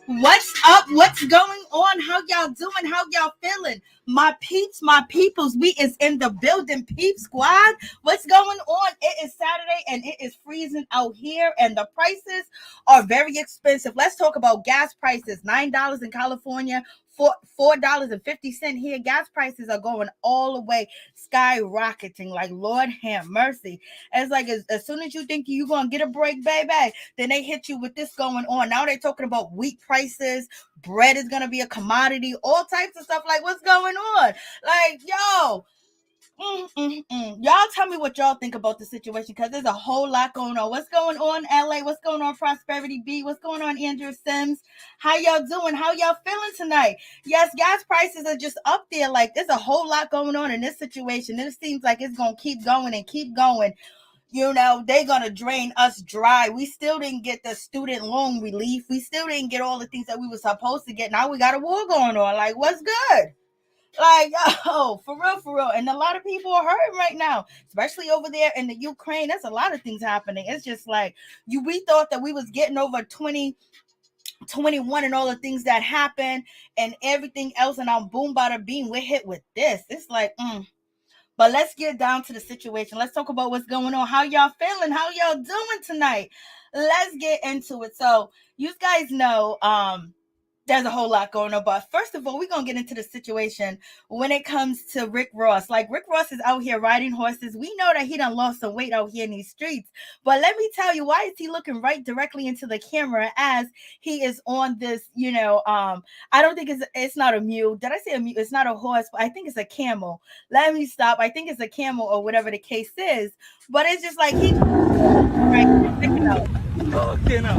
What's up? What's going on? How y'all doing? How y'all feeling? My peeps, my peoples, we is in the building, peep squad. What's going on? It is Saturday and it is freezing out here and the prices are very expensive. Let's talk about gas prices. $9 in California, $4.50 here. Gas prices are going all the way skyrocketing. Like, Lord have mercy. It's like as soon as you think you're going to get a break, baby, then they hit you with this going on. Now they're talking about wheat prices. Bread is going to be a commodity. All types of stuff. Like, what's going on? Like, yo. Y'all tell me what y'all think about the situation, because there's a whole lot going on. What's going on, LA? What's going on, Prosperity B? What's going on, Andrew Sims? How y'all doing? How y'all feeling tonight? Yes, gas prices are just up there. Like, there's a whole lot going on in this situation. It seems like it's going to keep going and keep going. You know, they're going to drain us dry. We still didn't get the student loan relief. We still didn't get all the things that we were supposed to get. Now we got a war going on. Like, what's good? Like, oh, for real. And a lot of people are hurting right now, especially over there in the Ukraine. There's a lot of things happening. It's just like, we thought that we was getting over 2021 and all the things that happened and everything else. And I'm boom, bada beam, we're hit with this. It's like, But let's get down to the situation. Let's talk about what's going on. How y'all feeling? How y'all doing tonight? Let's get into it. So you guys know, there's a whole lot going on, but first of all, we're going to get into the situation when it comes to Rick Ross. Like, Rick Ross is out here riding horses. We know that he done lost some weight out here in these streets, but let me tell you, why is he looking right directly into the camera as he is on this, I don't think it's not a mule. Did I say a mule? It's not a horse, but I think it's a camel. Let me stop. I think it's a camel or whatever the case is, but it's just like he right, check it out. Okay, now.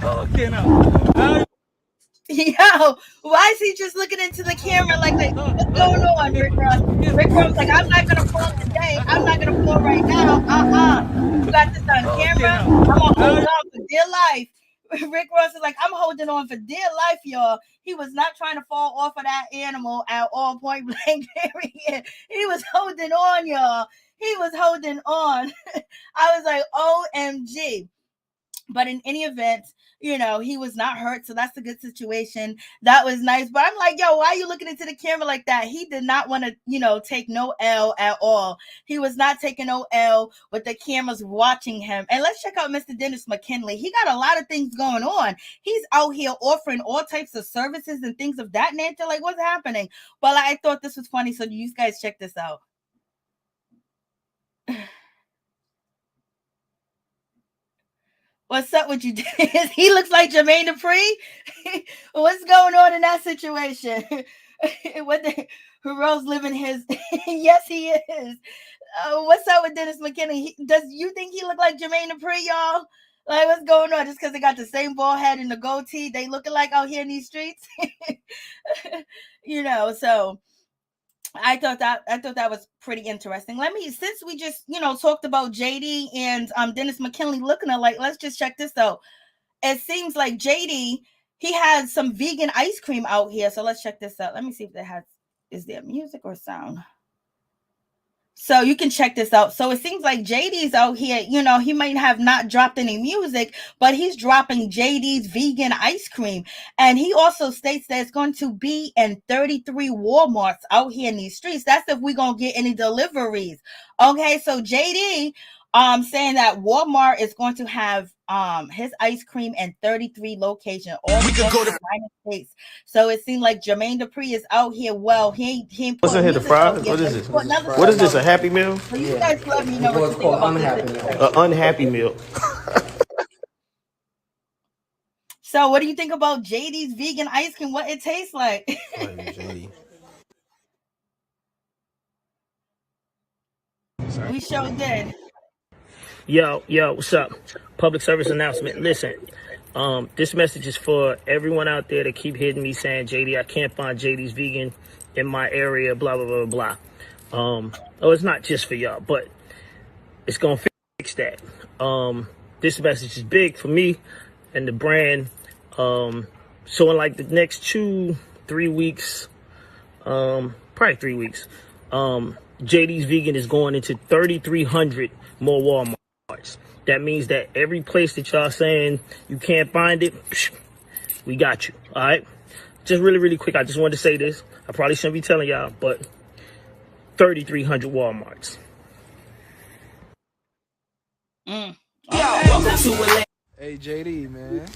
Okay, now. Yo, why is he just looking into the camera like what's going on, Rick Ross? Rick Ross like, I'm not gonna fall today. I'm not gonna fall right now. You got this on camera. I'm gonna hold on for dear life. Rick Ross is like, I'm holding on for dear life, y'all. He was not trying to fall off of that animal at all, point blank period. He was holding on, y'all. He was holding on. I was like, OMG. But in any event, he was not hurt. So that's a good situation. That was nice. But I'm like, yo, why are you looking into the camera like that? He did not want to, take no L at all. He was not taking no L with the cameras watching him. And let's check out Mr. Dennis McKinley. He got a lot of things going on. He's out here offering all types of services and things of that nature. Like, what's happening? But I thought this was funny. So you guys check this out. What's up with you? He looks like Jermaine Dupri. What's going on in that situation? Rose living his? Yes, he is. What's up with Dennis McKinley? Does you think he look like Jermaine Dupri, y'all? Like, what's going on? Just because they got the same bald head and the goatee, they looking like out here in these streets? So I thought that was pretty interesting. Since we just, talked about JD and Dennis McKinley looking alike, let's just check this out. It seems like JD, he has some vegan ice cream out here. So let's check this out. Let me see if is there music or sound? So you can check this out. So it seems like JD's out here, he might have not dropped any music, but he's dropping JD's vegan ice cream. And he also states that it's going to be in 33 Walmarts out here in these streets. That's if we're going to get any deliveries. Okay, so JD, saying that Walmart is going to have his ice cream in 33 locations, all we could go to the United States. So it seemed like Jermaine Dupri is out here. Well, he ain't What's in here? The fries? What is this? What is this? A Happy Meal? So you guys let me know what you think about this. An unhappy meal. So what do you think about JD's vegan ice cream? What it tastes like? JD. We sure did. Yo, what's up? Public service announcement. Listen, this message is for everyone out there that keep hitting me saying, JD, I can't find JD's vegan in my area, blah, blah, blah, blah. Oh, it's not just for y'all, but it's going to fix that. This message is big for me and the brand. So in like the next 2-3 weeks, probably 3 weeks, JD's Vegan is going into 3,300 more Walmarts. That means that every place that y'all saying you can't find it, we got you. All right. Just really, really quick. I just wanted to say this. I probably shouldn't be telling y'all, but 3,300 Walmarts. Yeah, welcome to LA. Hey, JD, man.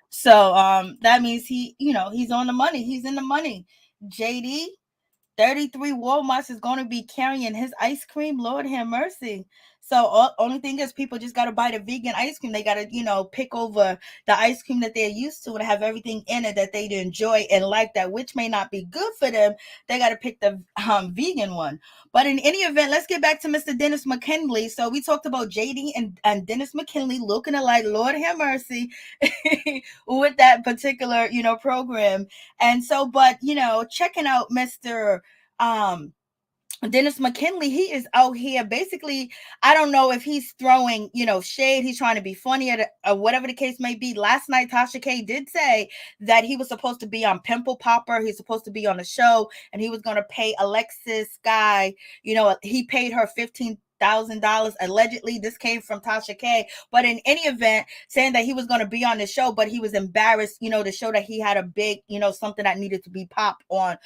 So that means he's on the money. He's in the money. JD, 33 Walmarts is going to be carrying his ice cream. Lord have mercy. So only thing is people just got to buy the vegan ice cream. They got to, pick over the ice cream that they're used to and have everything in it that they enjoy and like that, which may not be good for them. They got to pick the vegan one. But in any event, let's get back to Mr. Dennis McKinley. So we talked about JD and Dennis McKinley looking alike, Lord have mercy, with that particular, program. And so, but, checking out Mr. Dennis McKinley, he is out here basically, I don't know if he's throwing, shade. He's trying to be funny or whatever the case may be. Last night, Tasha K did say that he was supposed to be on Pimple Popper. He's supposed to be on the show and he was going to pay Alexis Guy. He paid her $15,000 allegedly. This came from Tasha K. But in any event, saying that he was going to be on the show, but he was embarrassed, to show that he had a big, something that needed to be popped on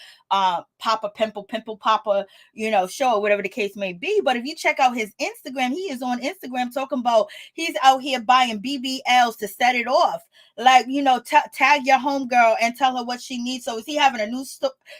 Papa Pimple Papa, show or whatever the case may be. But if you check out his Instagram, he is on Instagram talking about he's out here buying BBLs to set it off. Like, tag your homegirl and tell her what she needs. So is he having a new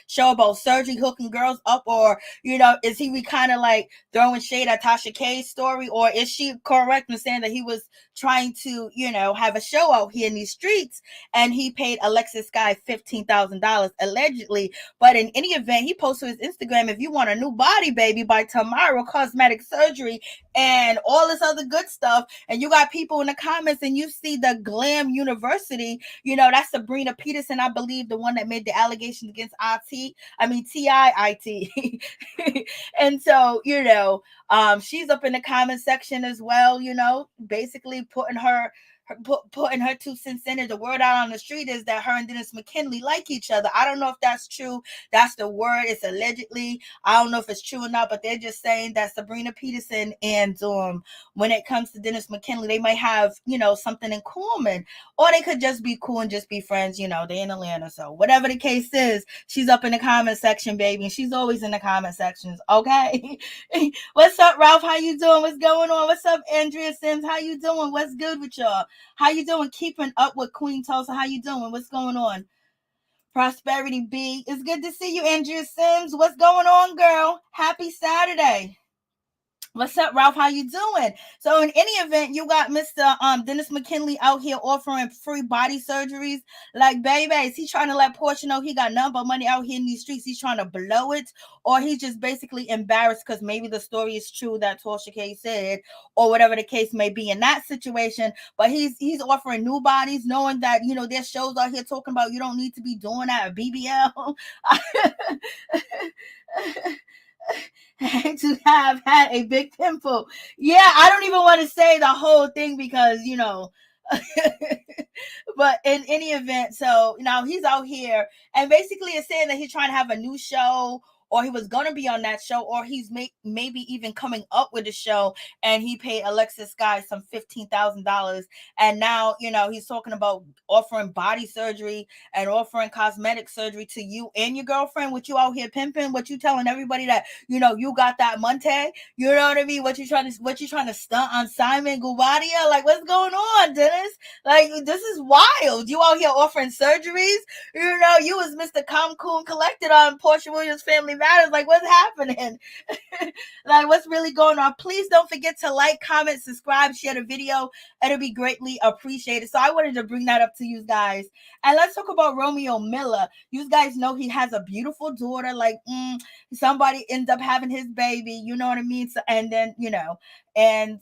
show about surgery hooking girls up, or, is he kind of like throwing shade at Tasha K's story, or is she correct in saying that he was trying to, have a show out here in these streets and he paid Alexis Guy $15,000 allegedly? But in any event, he posted his Instagram, if you want a new body, baby, by tomorrow, cosmetic surgery and all this other good stuff. And you got people in the comments and you see the Glam University, that's Sabrina Peterson, I believe, the one that made the allegations against T.I. And so, she's up in the comment section as well, basically putting her 2 cents in it. The word out on the street is that her and Dennis McKinley like each other. I don't know if that's true. That's the word. It's allegedly. I don't know if it's true or not, but they're just saying that Sabrina Peterson and when it comes to Dennis McKinley, they might have, something in common, or they could just be cool and just be friends. They in Atlanta. So whatever the case is, she's up in the comment section, baby. And she's always in the comment sections. Okay. What's up, Ralph? How you doing? What's going on? What's up, Andrea Sims? How you doing? What's good with y'all? How you doing? Keeping up with Queen Tulsa. How you doing? What's going on? Prosperity B. It's good to see you, Andrea Sims. What's going on, girl? Happy Saturday. What's up, Ralph? How you doing? So in any event, you got Mr. Dennis McKinley out here offering free body surgeries. Like, baby, is he trying to let Portia know he got none but money out here in these streets? He's trying to blow it, or he's just basically embarrassed because maybe the story is true that Tasha K said, or whatever the case may be in that situation. But he's offering new bodies, knowing that, there's shows out here talking about you don't need to be doing that at BBL. To have had a big pimple. Yeah, I don't even want to say the whole thing because, but in any event, so now he's out here and basically it's saying that he's trying to have a new show or he was going to be on that show, or he's maybe even coming up with a show, and he paid Alexis Sky some $15,000, and now, you know, he's talking about offering body surgery and offering cosmetic surgery to you and your girlfriend. What you out here pimping? What you telling everybody that, you know, you got that Monte? You know what I mean? What you trying to stunt on Simon Gubadia? Like, what's going on, Dennis? Like, this is wild. You out here offering surgeries? You know, you was Mr. Calm, Cool, and Collected on Portia Williams Family Matters. Like, what's happening? Like, what's really going on? Please don't forget to like, comment, subscribe, share the video. It'll be greatly appreciated. So I wanted to bring that up to you guys. And let's talk about Romeo Miller. You guys know he has a beautiful daughter. Like, somebody ends up having his baby. You know what I mean? So, and then, you know, and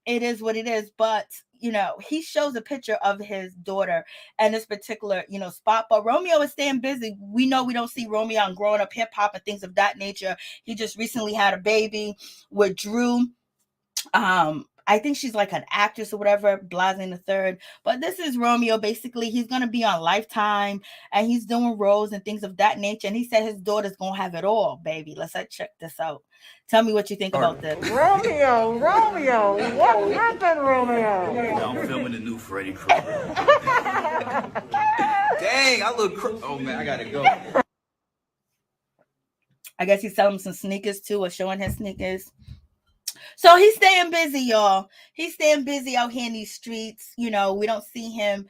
it is what it is. But, you know, he shows a picture of his daughter and this particular, you know, spot. But Romeo is staying busy. We know we don't see Romeo on Growing Up Hip Hop and things of that nature. He just recently had a baby with Drew. I think she's like an actress or whatever, Blazing the Third. But this is Romeo. Basically, he's going to be on Lifetime, and he's doing roles and things of that nature. And he said his daughter's going to have it all, baby. Let's check this out. Tell me what you think about this. Romeo, what happened, Romeo? I'm filming the new Freddy Krueger. Dang, I look oh man, I gotta go. I guess he's selling some sneakers too, or showing his sneakers. So he's staying busy, y'all. He's staying busy out here in these streets. You know, we don't see him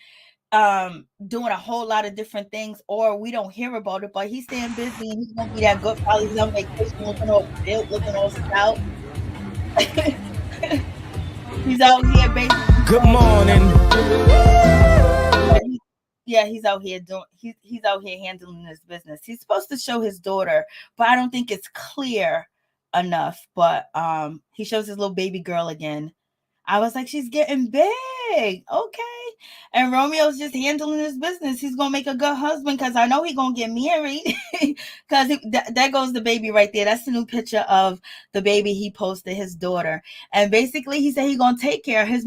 doing a whole lot of different things, or we don't hear about it, but he's staying busy, and he's gonna be that good. Probably he's on vacation, looking all built, looking all out. He's out here basically. Good morning. Yeah, he's out here doing. He's out here handling his business. He's supposed to show his daughter, but I don't think it's clear enough. But he shows his little baby girl again. I was like, she's getting big. Okay. And Romeo's just handling his business. He's going to make a good husband, because I know he's going to get married. Because that goes the baby right there. That's the new picture of the baby he posted, his daughter. And basically, he said he's going to take care of his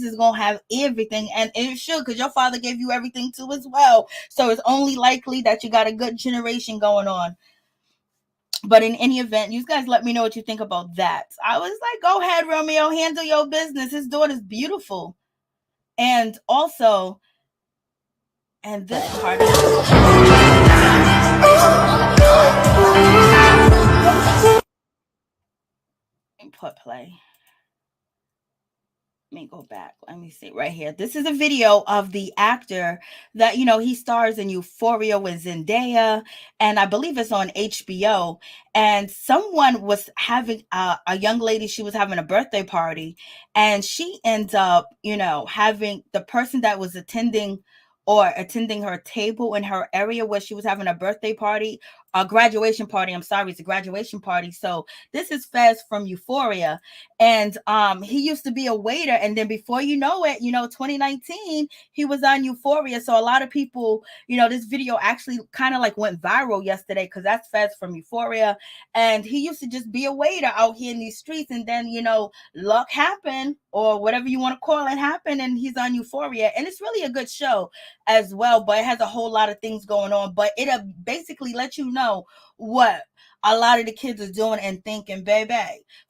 is going to have everything. And it should, because your father gave you everything too as well. So it's only likely that you got a good generation going on. But in any event, you guys let me know what you think about that. I was like, go ahead, Romeo, handle your business. His daughter's beautiful. And also, and this part put play. Let me go back. Let me see right here. This is a video of the actor that, you know, he stars in Euphoria with Zendaya, and I believe it's on HBO. And someone was having a young lady, she was having a birthday party, and she ends up, you know, having the person that was attending her table in her area where she was having a birthday party, a graduation party. I'm sorry, it's a graduation party. So this is Fez from Euphoria. And he used to be a waiter. And then before you know it, you know, 2019, he was on Euphoria. So a lot of people, you know, this video actually kind of like went viral yesterday, because that's Fez from Euphoria. And he used to just be a waiter out here in these streets. And then, you know, luck happened, or whatever you want to call it, happened, and he's on Euphoria. And it's really a good show as well, but it has a whole lot of things going on. But it'll basically let you know what a lot of the kids are doing and thinking, baby.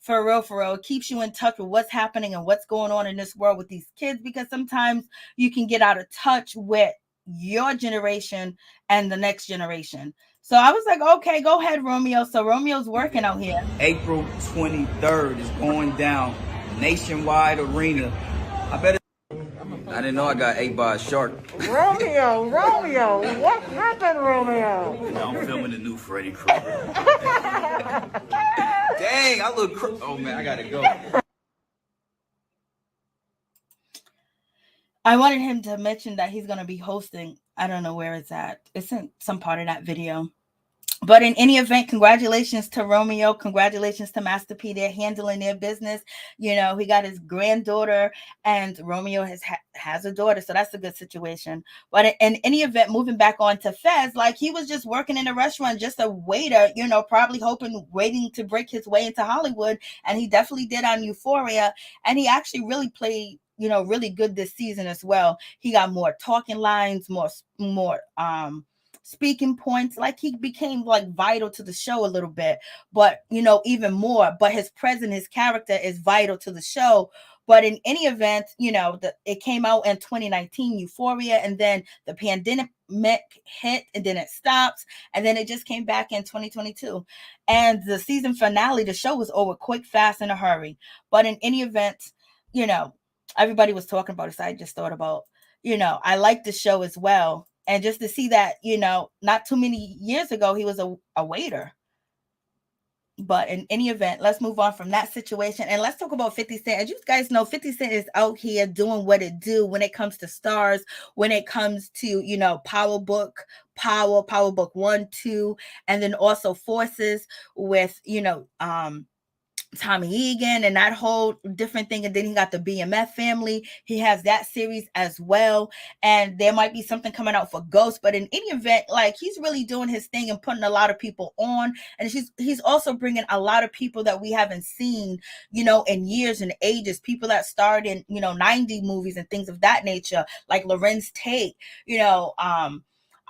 For real, it keeps you in touch with what's happening and what's going on in this world with these kids, because sometimes you can get out of touch with your generation and the next generation. So I was like, okay, go ahead, Romeo. So Romeo's working out here. April 23rd is going down, nationwide arena. I didn't know I got ate by a shark. Romeo, what happened, Romeo? I'm filming the new Freddy Krueger. Dang, I look oh man, I gotta go. I wanted him to mention that he's going to be hosting. I don't know where it's at. It's in some part of that video. But in any event, congratulations to Romeo. Congratulations to Master P. They're handling their business. You know, he got his granddaughter, and Romeo has a daughter. So that's a good situation. But in any event, moving back on to Fez, like, he was just working in a restaurant, just a waiter, you know, probably waiting to break his way into Hollywood. And he definitely did on Euphoria. And he actually really played, you know, really good this season as well. He got more talking lines, more speaking points. Like he became like vital to the show a little bit, but even more. But his presence, his character is vital to the show. But in any event, it came out in 2019, Euphoria, and then the pandemic hit, and then it stopped, and then it just came back in 2022. And the season finale, the show was over quick, fast, in a hurry. But in any event, everybody was talking about it, so I just thought about, I like the show as well. And just to see that, not too many years ago, he was a waiter. But in any event, let's move on from that situation and let's talk about 50 Cent. As you guys know, 50 Cent is out here doing what it do when it comes to stars, when it comes to, Power Book 1, 2, and then also Forces with, Tommy Egan and that whole different thing. And then he got the BMF family. He has that series as well. And there might be something coming out for Ghost. But in any event, like he's really doing his thing and putting a lot of people on. And he's also bringing a lot of people that we haven't seen, in years and ages. People that starred in, 90 movies and things of that nature, like Lorenz Tate,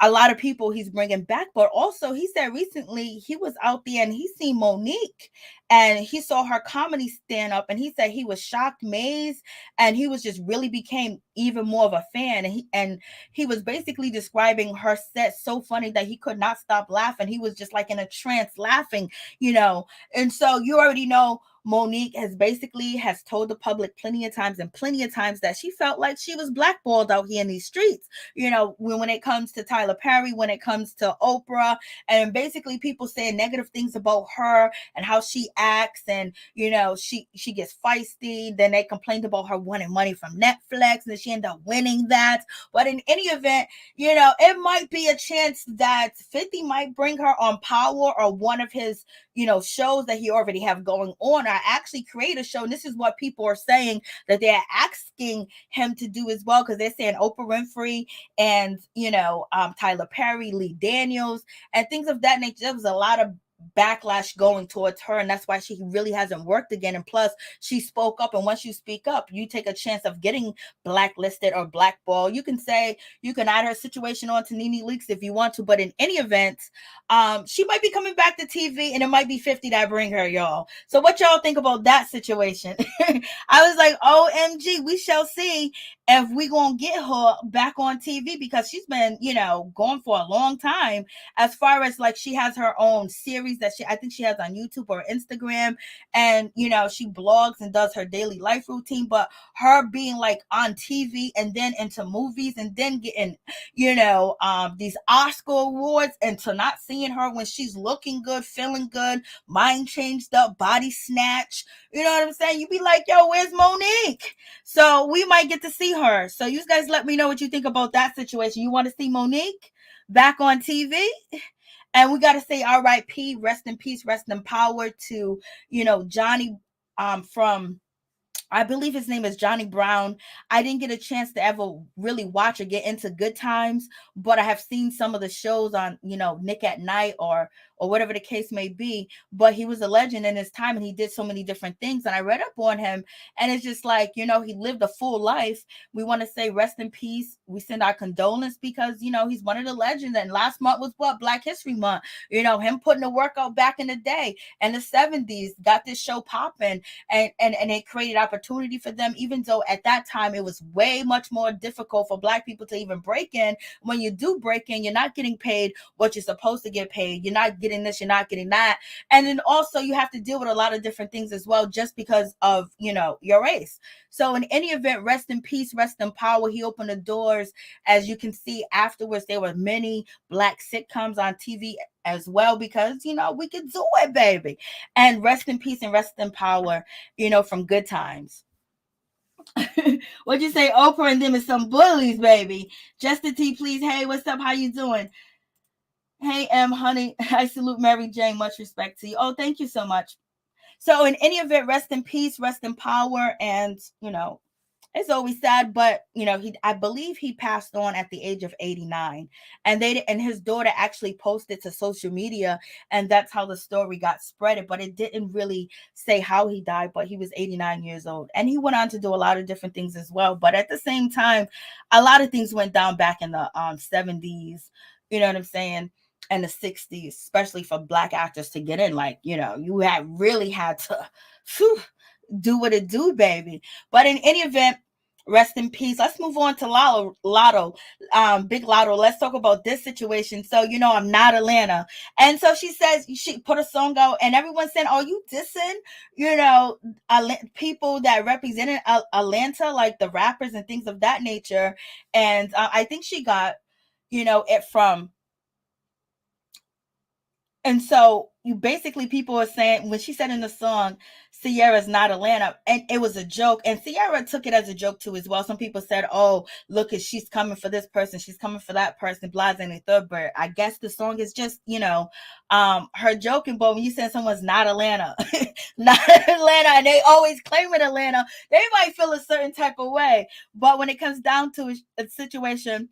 a lot of people he's bringing back. But also he said recently he was out there and he seen Monique and he saw her comedy stand up, and he said he was shocked, amazed, and he was just really became even more of a fan. And he was basically describing her set so funny that he could not stop laughing. He was just like in a trance laughing, and so you already know Monique has told the public plenty of times that she felt like she was blackballed out here in these streets, when it comes to Tyler Perry, when it comes to Oprah, and basically people saying negative things about her and how she acts, and she gets feisty. Then they complained about her wanting money from Netflix, and she ended up winning that. But in any event, it might be a chance that 50 might bring her on Power or one of his shows that he already have going on. I actually create a show, and this is what people are saying that they're asking him to do as well, because they're saying Oprah Winfrey and Tyler Perry, Lee Daniels, and things of that nature. There was a lot of backlash going towards her, and that's why she really hasn't worked again. And plus she spoke up, and once you speak up, you take a chance of getting blacklisted or blackballed. You can add her situation on to Nene Leakes if you want to, but in any event, she might be coming back to TV, and it might be 50 that bring her, y'all. So what y'all think about that situation? I was like, OMG, we shall see if we gonna get her back on TV, because she's been going for a long time. As far as like, she has her own series that I think she has on YouTube or Instagram, and she blogs and does her daily life routine. But her being like on TV and then into movies and then getting these Oscar awards, and to not seeing her when she's looking good, feeling good, mind changed up, body snatch, you know what I'm saying? You be like, yo, where's Monique? So we might get to see her. So you guys let me know what you think about that situation. You want to see Monique back on TV? And we got to say R.I.P., rest in peace, rest in power to, Johnny from, I believe his name is Johnny Brown. I didn't get a chance to ever really watch or get into Good Times, but I have seen some of the shows on, Nick at Night or whatever the case may be. But he was a legend in his time, and he did so many different things. And I read up on him, and it's just like, he lived a full life. We want to say rest in peace. We send our condolence, because, he's one of the legends. And last month was Black History Month. Him putting the work out back in the day, and the 70s, got this show popping, and it created opportunity for them, even though at that time it was way much more difficult for Black people to even break in. When you do break in, you're not getting paid what you're supposed to get paid. You're not getting this, you're not getting that. And then also you have to deal with a lot of different things as well, just because of, your race. So in any event, rest in peace, rest in power. He opened the doors. As you can see afterwards, there were many Black sitcoms on TV as well, because, we could do it, baby. And rest in peace and rest in power, from Good Times. What'd you say? Oprah and them is some bullies, baby. Justin T, please. Hey, what's up? How you doing? Hey, honey, I salute Mary Jane. Much respect to you. Oh, thank you so much. So in any event, rest in peace, rest in power. And, it's always sad, but, I believe he passed on at the age of 89. And his daughter actually posted to social media, and that's how the story got spread. But it didn't really say how he died, but he was 89 years old. And he went on to do a lot of different things as well. But at the same time, a lot of things went down back in the 70s. you know what I'm saying, in the 60s, especially for Black actors to get in. Like, you know, you really had to do what it do, baby. But in any event, rest in peace. Let's move on to Lotto, Big Lotto. Let's talk about this situation. So, you know, I'm not Atlanta. And so she says, she put a song out and everyone said, "Oh, you dissing, you know, people that represented Atlanta, like the rappers and things of that nature." And I think she got, you know, it from. And so you basically, people are saying, when she said in the song, Ciara's not Atlanta, and it was a joke, and Ciara took it as a joke too as well. Some people said, "Oh, look, she's coming for this person, she's coming for that person, blah, and the third." But I guess the song is just, you know, her joking. But when you say someone's not Atlanta, not Atlanta, and they always claim it Atlanta, they might feel a certain type of way. But when it comes down to a situation,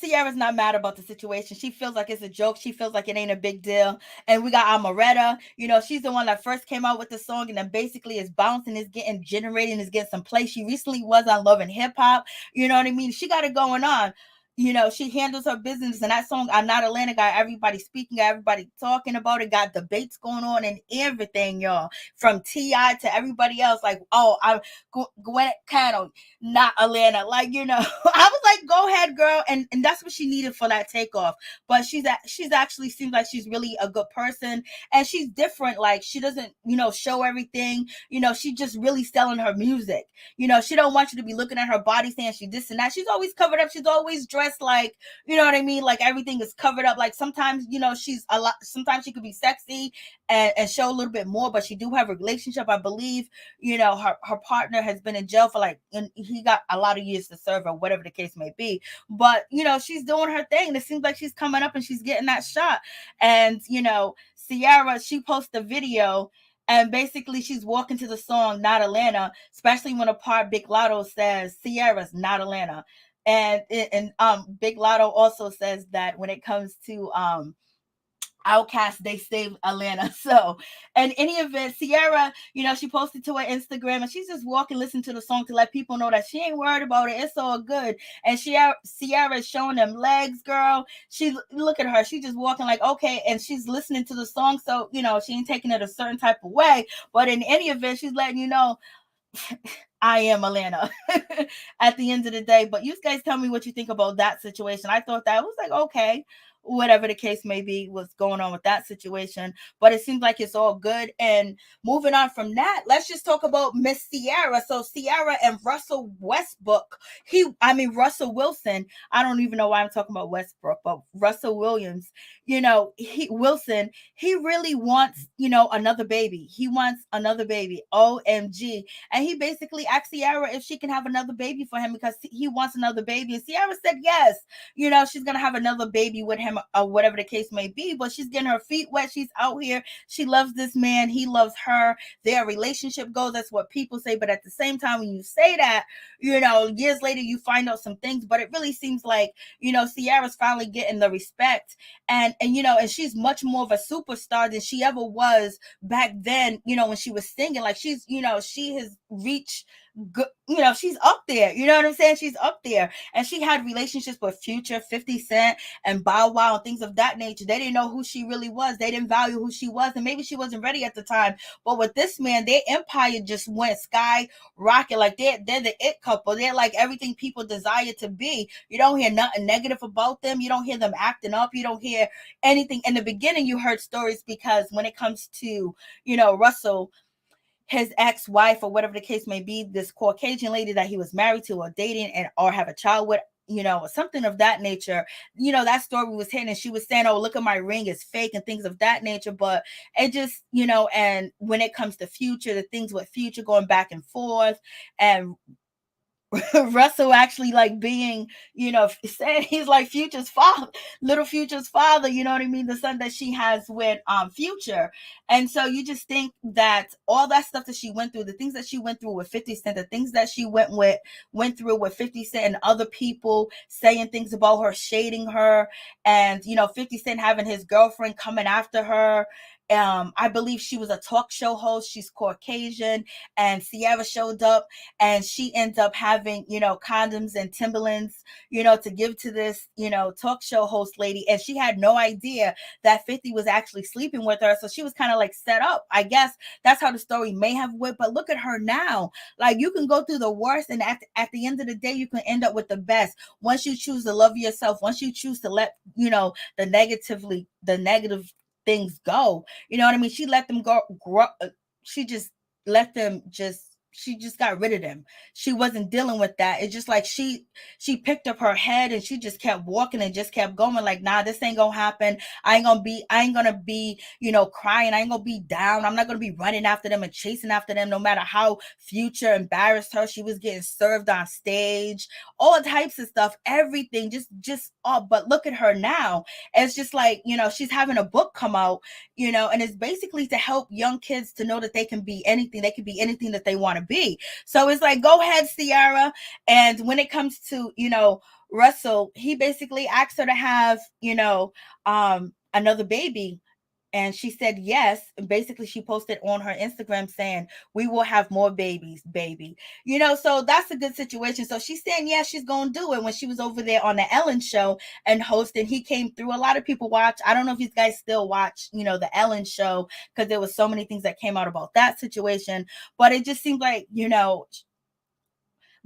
Ciara's not mad about the situation. She feels like it's a joke. She feels like it ain't a big deal. And we got Omeretta. You know, she's the one that first came out with the song and then basically is bouncing, is getting generating, is getting some play. She recently was on Love and Hip Hop. You know what I mean? She got it going on. You know, she handles her business, and that song, "I'm Not Atlanta," got everybody speaking, got everybody talking about it, got debates going on and everything, y'all. From T.I to everybody else, like, "Oh, I'm Gwen Cano, not Atlanta." Like, you know, I was like, go ahead, girl. And that's what she needed for that takeoff. But she's actually seems like she's really a good person, and she's different. Like, she doesn't, you know, show everything. You know, she just really selling her music. You know, she don't want you to be looking at her body saying she this and that. She's always covered up. She's always dressed like, you know what I mean? Like, everything is covered up. Like, sometimes, you know, sometimes she could be sexy and show a little bit more, but she do have a relationship. I believe, you know, her partner has been in jail for like, and he got a lot of years to serve, or whatever the case may be. But, you know, she's doing her thing, and it seems like she's coming up and she's getting that shot. And, you know, Ciara, she posted a video, and basically she's walking to the song "Not Atlanta," especially when a part Big Lotto says Ciara's not Atlanta. And Big Lotto also says that when it comes to Outkast, they saved Atlanta. So in any event, Ciara, you know, she posted to her Instagram, and she's just walking, listening to the song to let people know that she ain't worried about it. It's all good. And Ciara is showing them legs, girl. She, look at her. She just walking like, okay. And she's listening to the song. So, you know, she ain't taking it a certain type of way. But in any event, she's letting you know, I am Atlanta at the end of the day. But you guys tell me what you think about that situation. I thought that was like, okay, whatever the case may be, what's going on with that situation. But it seems like it's all good. And moving on from that, let's just talk about Miss Ciara. So Ciara and Russell Russell Wilson. I don't even know why I'm talking about Westbrook, but Russell Williams, you know, he really wants, you know, another baby. He wants another baby. OMG. And he basically asked Ciara if she can have another baby for him because he wants another baby. And Ciara said yes. You know, she's going to have another baby with him, or whatever the case may be, but she's getting her feet wet. She's out here. She loves this man. He loves her. Their relationship goes. That's what people say. But at the same time, when you say that, you know, years later, you find out some things, but it really seems like, you know, Ciara's finally getting the respect, and you know, and she's much more of a superstar than she ever was back then, you know, when she was singing. Like, she's, you know, she has reached good, you know, she's up there, you know what I'm saying? She's up there. And she had relationships with Future, 50 Cent, and Bow Wow, and things of that nature. They didn't know who she really was. They didn't value who she was, and maybe she wasn't ready at the time. But with this man, their empire just went skyrocket. Like, they're the it couple. They're like everything people desire to be. You don't hear nothing negative about them. You don't hear them acting up. You don't hear anything. In the beginning, you heard stories, because when it comes to, you know, Russell, his ex-wife, or whatever the case may be, this Caucasian lady that he was married to or dating or have a child with, you know, something of that nature, you know, that story was hidden, and she was saying, "Oh, look at my ring, it's fake," and things of that nature. But it just, you know, and when it comes to Future, the things with Future going back and forth, and Russell actually like being, you know, saying he's like Future's father, little Future's father, you know what I mean? The son that she has with Future. And so you just think that all that stuff that she went through, the things that she went through with 50 Cent, the things that she went through with 50 Cent and other people saying things about her, shading her, and, you know, 50 Cent having his girlfriend coming after her, I believe she was a talk show host. She's Caucasian, and Ciara showed up, and she ends up having, condoms and Timberlands, to give to this, talk show host lady. And she had no idea that 50 was actually sleeping with her. So she was kind of like set up. I guess that's how the story may have went. But look at her now. Like, you can go through the worst, and at the end of the day, you can end up with the best. Once you choose to love yourself, once you choose to let, the negative things go. You know what I mean? She let them go. She just let them she just got rid of them. She wasn't dealing with that. It's just like she picked up her head and she just kept walking and just kept going like, nah, this ain't gonna happen. I ain't gonna be, crying. I ain't gonna be down. I'm not gonna be running after them and chasing after them, no matter how Future embarrassed her. She was getting served on stage, all types of stuff, everything, just all. But look at her now. It's just like, she's having a book come out, and it's basically to help young kids to know that they can be anything. They can be anything that they want to be. So it's like, go ahead, Ciara. And when it comes to, Russell, he basically asked her to have, another baby. And she said yes. And basically, she posted on her Instagram saying, we will have more babies, baby. So that's a good situation. So she's saying, yes, she's going to do it. When she was over there on the Ellen show and hosting, he came through. A lot of people watch. I don't know if you guys still watch, the Ellen show, because there was so many things that came out about that situation. But it just seemed like,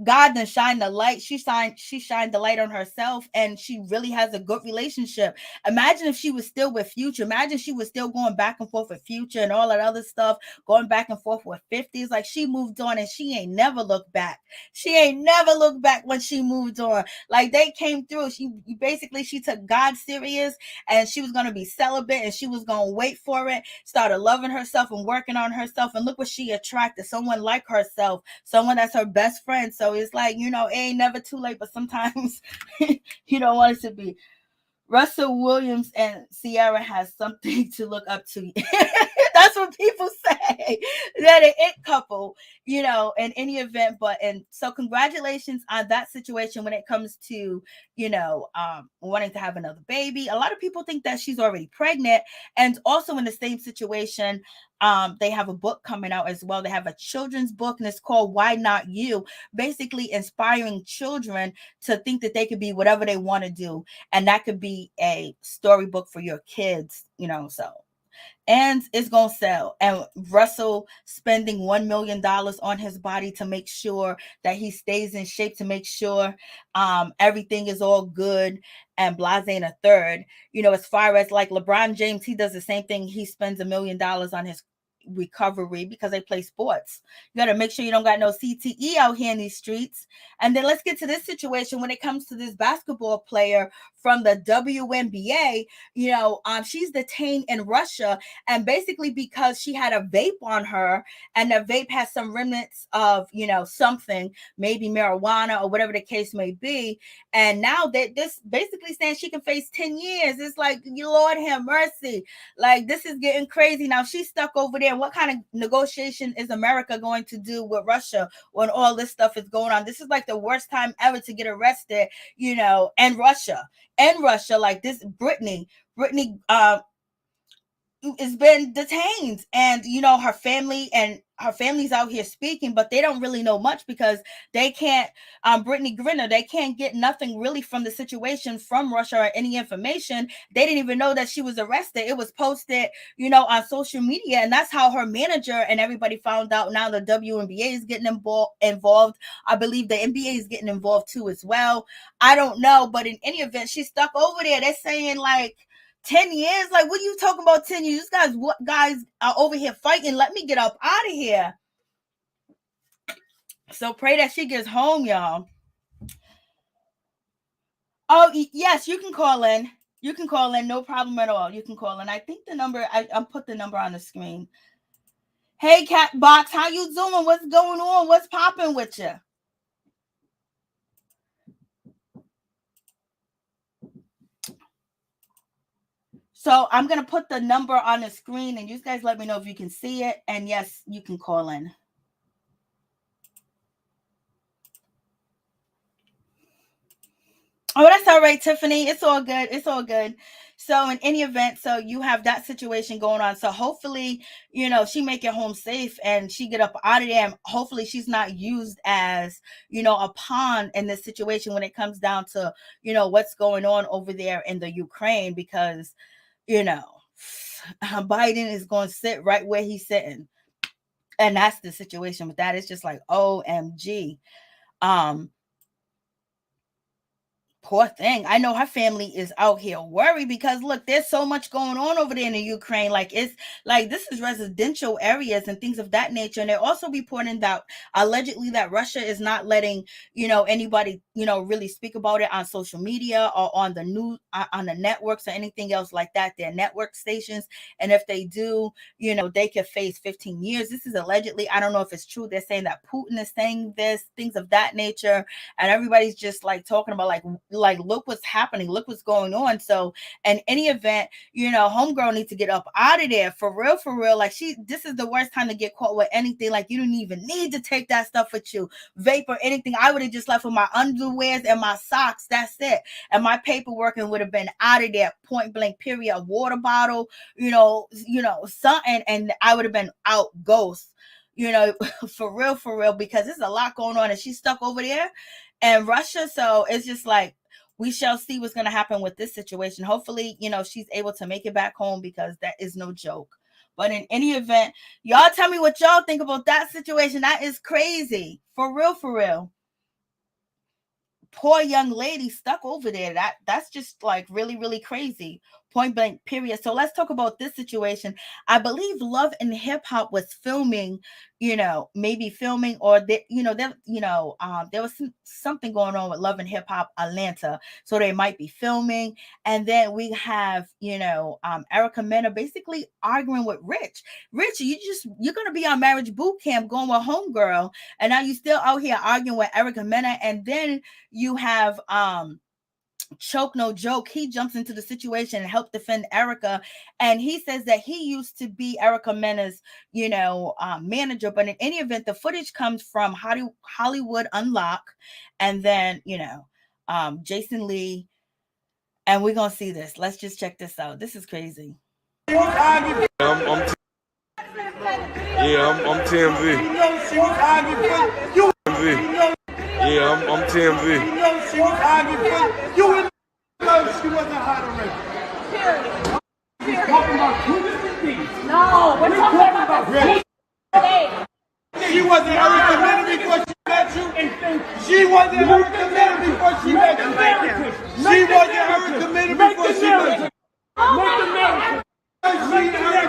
God then shined the light. She shined the light on herself, and she really has a good relationship. Imagine if she was still with Future. Imagine she was still going back and forth with Future and all that other stuff, going back and forth with 50s. Like, she moved on and she ain't never looked back. She ain't never looked back when she moved on. Like, they came through. She took God serious, and she was going to be celibate, and she was going to wait for it, started loving herself and working on herself. And look what she attracted, someone like herself, someone that's her best friend. So it's like, it ain't never too late, but sometimes you don't want it to be. Russell Williams and Ciara has something to look up to. That's what people say. They're the it couple, in any event. And so congratulations on that situation when it comes to, wanting to have another baby. A lot of people think that she's already pregnant. And also in the same situation, they have a book coming out as well. They have a children's book, and it's called Why Not You? Basically inspiring children to think that they could be whatever they want to do. And that could be a storybook for your kids, so. And it's going to sell. And Russell spending $1 million on his body to make sure that he stays in shape, to make sure everything is all good, and blase and a third. As far as like LeBron James, he does the same thing. He spends $1 million on his recovery because they play sports. You got to make sure you don't got no CTE out here in these streets. And then let's get to this situation when it comes to this basketball player from the WNBA. She's detained in Russia, and basically because she had a vape on her, and the vape has some remnants of, something, maybe marijuana or whatever the case may be. And now that this basically saying she can face 10 years. It's like, Lord have mercy. Like, this is getting crazy. Now she's stuck over there. What kind of negotiation is America going to do with Russia when all this stuff is going on? This is like the worst time ever to get arrested, and Russia. Like this, Brittney has been detained, and her family's out here speaking, but they don't really know much because they can't, Brittney Griner, they can't get nothing really from the situation from Russia or any information. They didn't even know that she was arrested. It was posted, on social media, and that's how her manager and everybody found out. Now the WNBA is getting involved. I believe the NBA is getting involved too as well. I don't know, but in any event, she's stuck over there. They're saying like 10 years? Like, what are you talking about 10 years? Guys are over here fighting. Let me get up out of here. So pray that she gets home, y'all. Oh, yes, you can call in. You can call in. No problem at all. You can call in. I think the number, I put the number on the screen. Hey, Cat Box, how you doing? What's going on? What's popping with you? So I'm going to put the number on the screen, and you guys let me know if you can see it. And yes, you can call in. Oh, that's all right, Tiffany. It's all good. It's all good. So in any event, so you have that situation going on. So hopefully, she make it home safe and she get up out of there. And hopefully she's not used as, a pawn in this situation when it comes down to, what's going on over there in the Ukraine, because, Biden is going to sit right where he's sitting. And that's the situation with that. It's just like, OMG. Poor thing. I know her family is out here worried because look, there's so much going on over there in the Ukraine. Like it's like this is residential areas and things of that nature. And they're also reporting that allegedly that Russia is not letting, anybody, really speak about it on social media or on the news, on the networks or anything else like that. They're network stations. And if they do, they could face 15 years. This is allegedly, I don't know if it's true. They're saying that Putin is saying this, things of that nature. And everybody's just like talking about like look what's happening, look what's going on. So in any event, homegirl needs to get up out of there for real. Like this is the worst time to get caught with anything. Like you don't even need to take that stuff with you, vape or anything. I would have just left with my underwears and my socks, that's it, and my paperwork, and would have been out of there, point blank period. A water bottle, something, and I would have been out ghost, for real, because there's a lot going on and she's stuck over there and Russia. So it's just like, we shall see what's going to happen with this situation. Hopefully, she's able to make it back home because that is no joke. But in any event, y'all tell me what y'all think about that situation. That is crazy. For real. Poor young lady stuck over there. That's just like really crazy. Point blank period. So let's talk about this situation. I believe Love and Hip Hop was filming, maybe filming, or there was something going on with Love and Hip Hop Atlanta. So they might be filming. And then we have, Erica Mena basically arguing with Rich. Rich, you're going to be on marriage boot camp going with homegirl. And now you still out here arguing with Erica Mena. And then you have, Choke No Joke, he jumps into the situation and helped defend Erica, and he says that he used to be Erica Mena's, manager. But in any event, the footage comes from Hollywood Unlock, and then Jason Lee, and we're gonna see this. Let's just check this out. This is crazy. I'm TMZ. Yeah, I'm TMZ. She was arguing. You would know she wasn't hot already. We're talking about two different things. No, we're talking about Rich. She wasn't Erica Mena before she met you. She wasn't Erica Mena before she met you. She wasn't Erica Mena before she met you. Make America. She Erica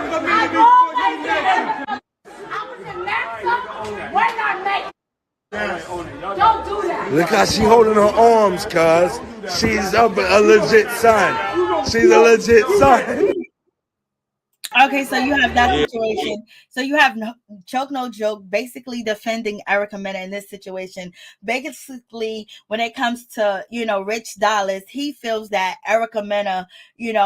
Mena before she met you. I was in Mexico. We're not making. Don't do that. Look how she holding her arms, cuz. She's a legit son. She's a legit son. Okay, so you have that situation. So you have Choke No Joke basically defending Erica Mena in this situation. Basically, when it comes to, Rich Dollars, he feels that Erica Mena,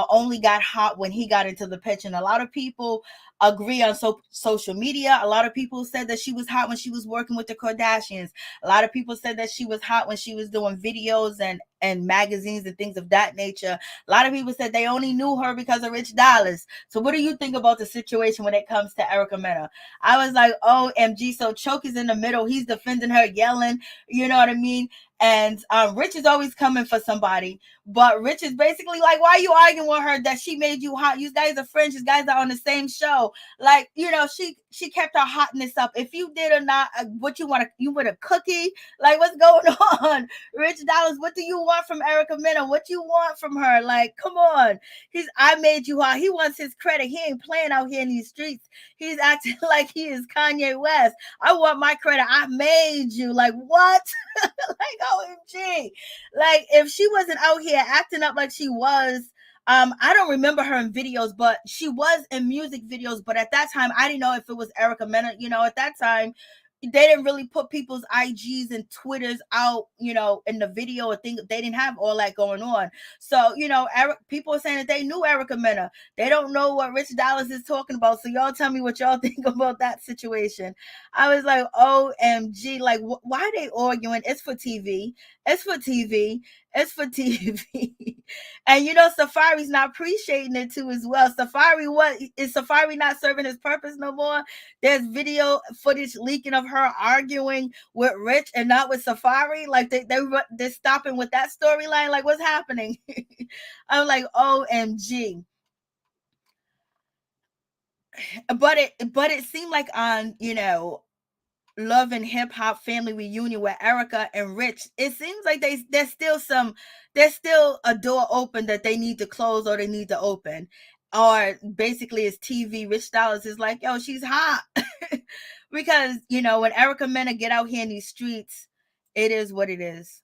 only got hot when he got into the pitch. And a lot of people agree on social media. A lot of people said that she was hot when she was working with the Kardashians. A lot of people said that she was hot when she was doing videos and magazines and things of that nature. A lot of people said they only knew her because of Rich Dollars. So what do you think about the situation when it comes to Erica Mena? I was like, OMG. So Choke is in the middle. He's defending her, yelling, you know what I mean? And Rich is always coming for somebody. But Rich is basically like, why are you arguing with her that she made you hot? You guys are friends. You guys are on the same show. Like, she kept her hotness up. If you did or not, what you want, you want a cookie? Like, what's going on? Rich Dollars, what do you want from Erica Mena? What you want from her? Like, come on. I made you hot. He wants his credit. He ain't playing out here in these streets. He's acting like he is Kanye West. I want my credit. I made you. Like, what? Like, OMG. Like, if she wasn't out here acting up like she was, I don't remember her in videos, but she was in music videos. But at that time, I didn't know if it was Erica Mena. At that time, they didn't really put people's IGs and Twitters out, in the video or thing. They didn't have all that going on. So, people are saying that they knew Erica Mena. They don't know what Rich Dollars is talking about. So y'all tell me what y'all think about that situation. I was like, OMG, like, why are they arguing? It's for TV. It's for TV. It's for TV. And Safari's not appreciating it too as well. Safari, what is Safari not serving his purpose no more? There's video footage leaking of her arguing with Rich and not with Safari. Like they're stopping with that storyline. Like, what's happening? I'm like, OMG. But it seemed like on Love and Hip Hop Family Reunion with Erica and Rich, it seems like there's still a door open that they need to close or they need to open. Or basically it's TV. Rich Dollars is like, yo, she's hot. Because, when Erica Mena get out here in these streets, it is what it is,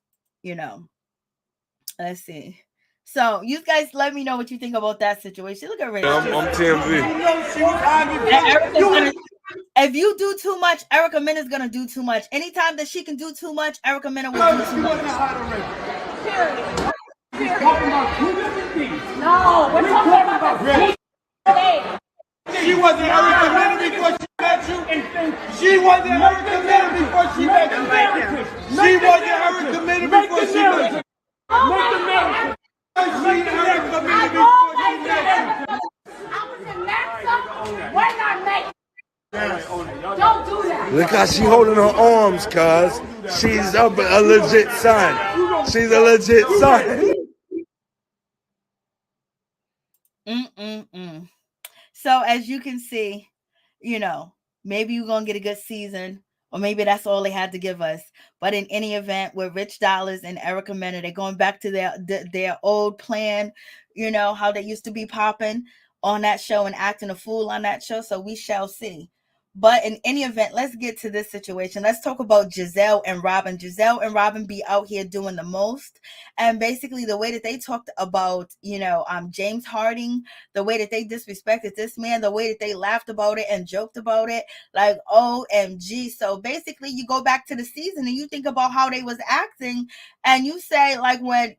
Let's see. So you guys let me know what you think about that situation. Look at Rich. I'm TMZ. If you do too much, Erica Mena is gonna do too much. Anytime that she can do too much, Erica Mena will do too much. We're talking about two different things. No, we're talking about Rich. She wasn't Erica Mena before she met you. She wasn't Erica Mena before she met you. She wasn't Erica Mena before she met you. Make the man. I was in Mexico. We're not making. Don't do that. Look how she holding her arms, cuz. She's a legit son. She's a legit son. So as you can see, maybe you're going to get a good season. Or maybe that's all they had to give us. But in any event, with Rich Dollars and Erica Mena, they're going back to their old plan, how they used to be popping on that show and acting a fool on that show. So we shall see. But in any event, let's get to this situation. Let's talk about Giselle and Robin. Giselle and Robin be out here doing the most. And basically the way that they talked about, James Harding, the way that they disrespected this man, the way that they laughed about it and joked about it, like, OMG. So basically you go back to the season and you think about how they was acting and you say, like, when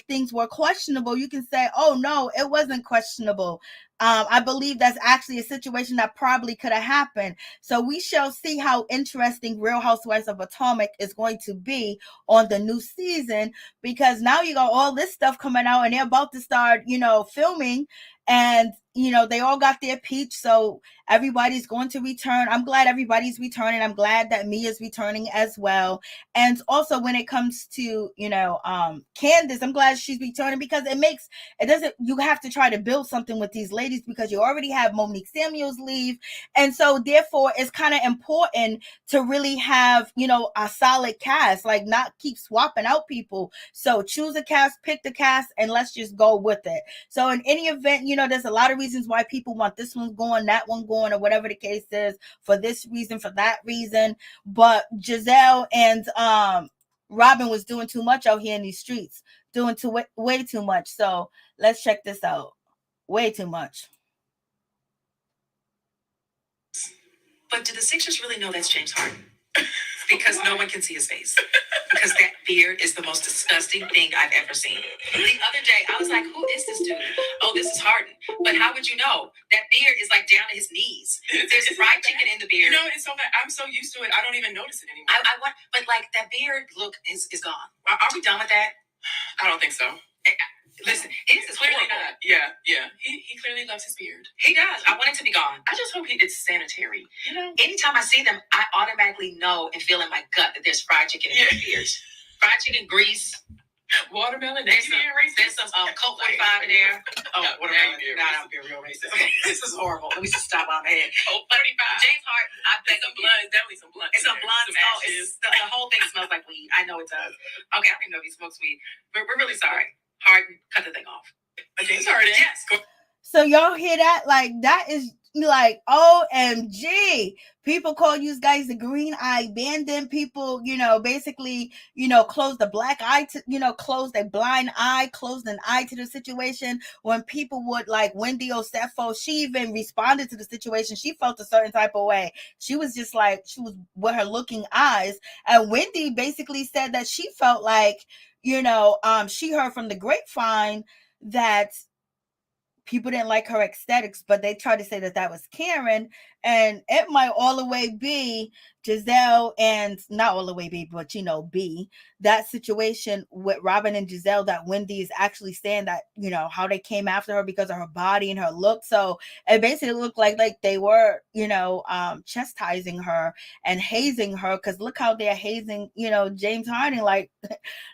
things were questionable, you can say, oh no, it wasn't questionable. I believe that's actually a situation that probably could have happened. So we shall see how interesting Real Housewives of Potomac is going to be on the new season, because now you got all this stuff coming out and they're about to start, filming, and they all got their peach. So everybody's going to return. I'm glad everybody's returning. I'm glad that Mia's returning as well. And also when it comes to, Candace, I'm glad she's returning, because you have to try to build something with these ladies, because you already have Monique Samuels leave. And so therefore it's kind of important to really have, a solid cast, like not keep swapping out people. So choose a cast, pick the cast, and let's just go with it. So in any event, there's a lot of reasons why people want this one going, that one going, or whatever the case is, for this reason, for that reason. But Giselle and Robin was doing too much out here in these streets, doing way too much. So let's check this out. Way too much. But do the Sixers really know that's James Harden? Because no one can see his face. Because that beard is the most disgusting thing I've ever seen. The other day, I was like, who is this dude? Oh, this is Harden. But how would you know? That beard is like down to his knees. There's fried chicken in the beard. It's so bad. I'm so used to it, I don't even notice it anymore. But like that beard look is gone. Are we done with that? I don't think so. Listen, his is Clearly horrible. not. Yeah. He clearly loves his beard. He does. I want it to be gone. I just hope it's sanitary. Anytime I see them, I automatically know and feel in my gut that there's fried chicken in their beards. Fried chicken, grease, watermelon. There's some Coke 45 in there. Oh, watermelon. I'm being real racist. Okay, this is horrible. Let me just stop on my head. Coke 45. James Harden. I bet some blood. Definitely some blood. It's some blood. Some ashes. The whole thing smells like weed. I know it does. Okay, I don't even know if he smokes weed. But we're really sorry. Harden, cut the thing off. James Harden. Yes. So y'all hear that? Like, that is like, OMG. People call you guys the green eye bandit. People, basically, close the black eye to, close a blind eye, closed an eye to the situation. When people would, like Wendy Osefo, she even responded to the situation. She felt a certain type of way. She was just like, she was with her looking eyes. And Wendy basically said that she felt like, she heard from the grapevine that people didn't like her aesthetics, but they tried to say that was Karen, and it might all the way be Giselle and not all the way B, but you know, B, that situation with Robin and Giselle, that Wendy is actually saying that, you know, how they came after her because of her body and her look. So it basically looked like they were, you know, chastising her and hazing her, because look how they're hazing, you know, James Harden, like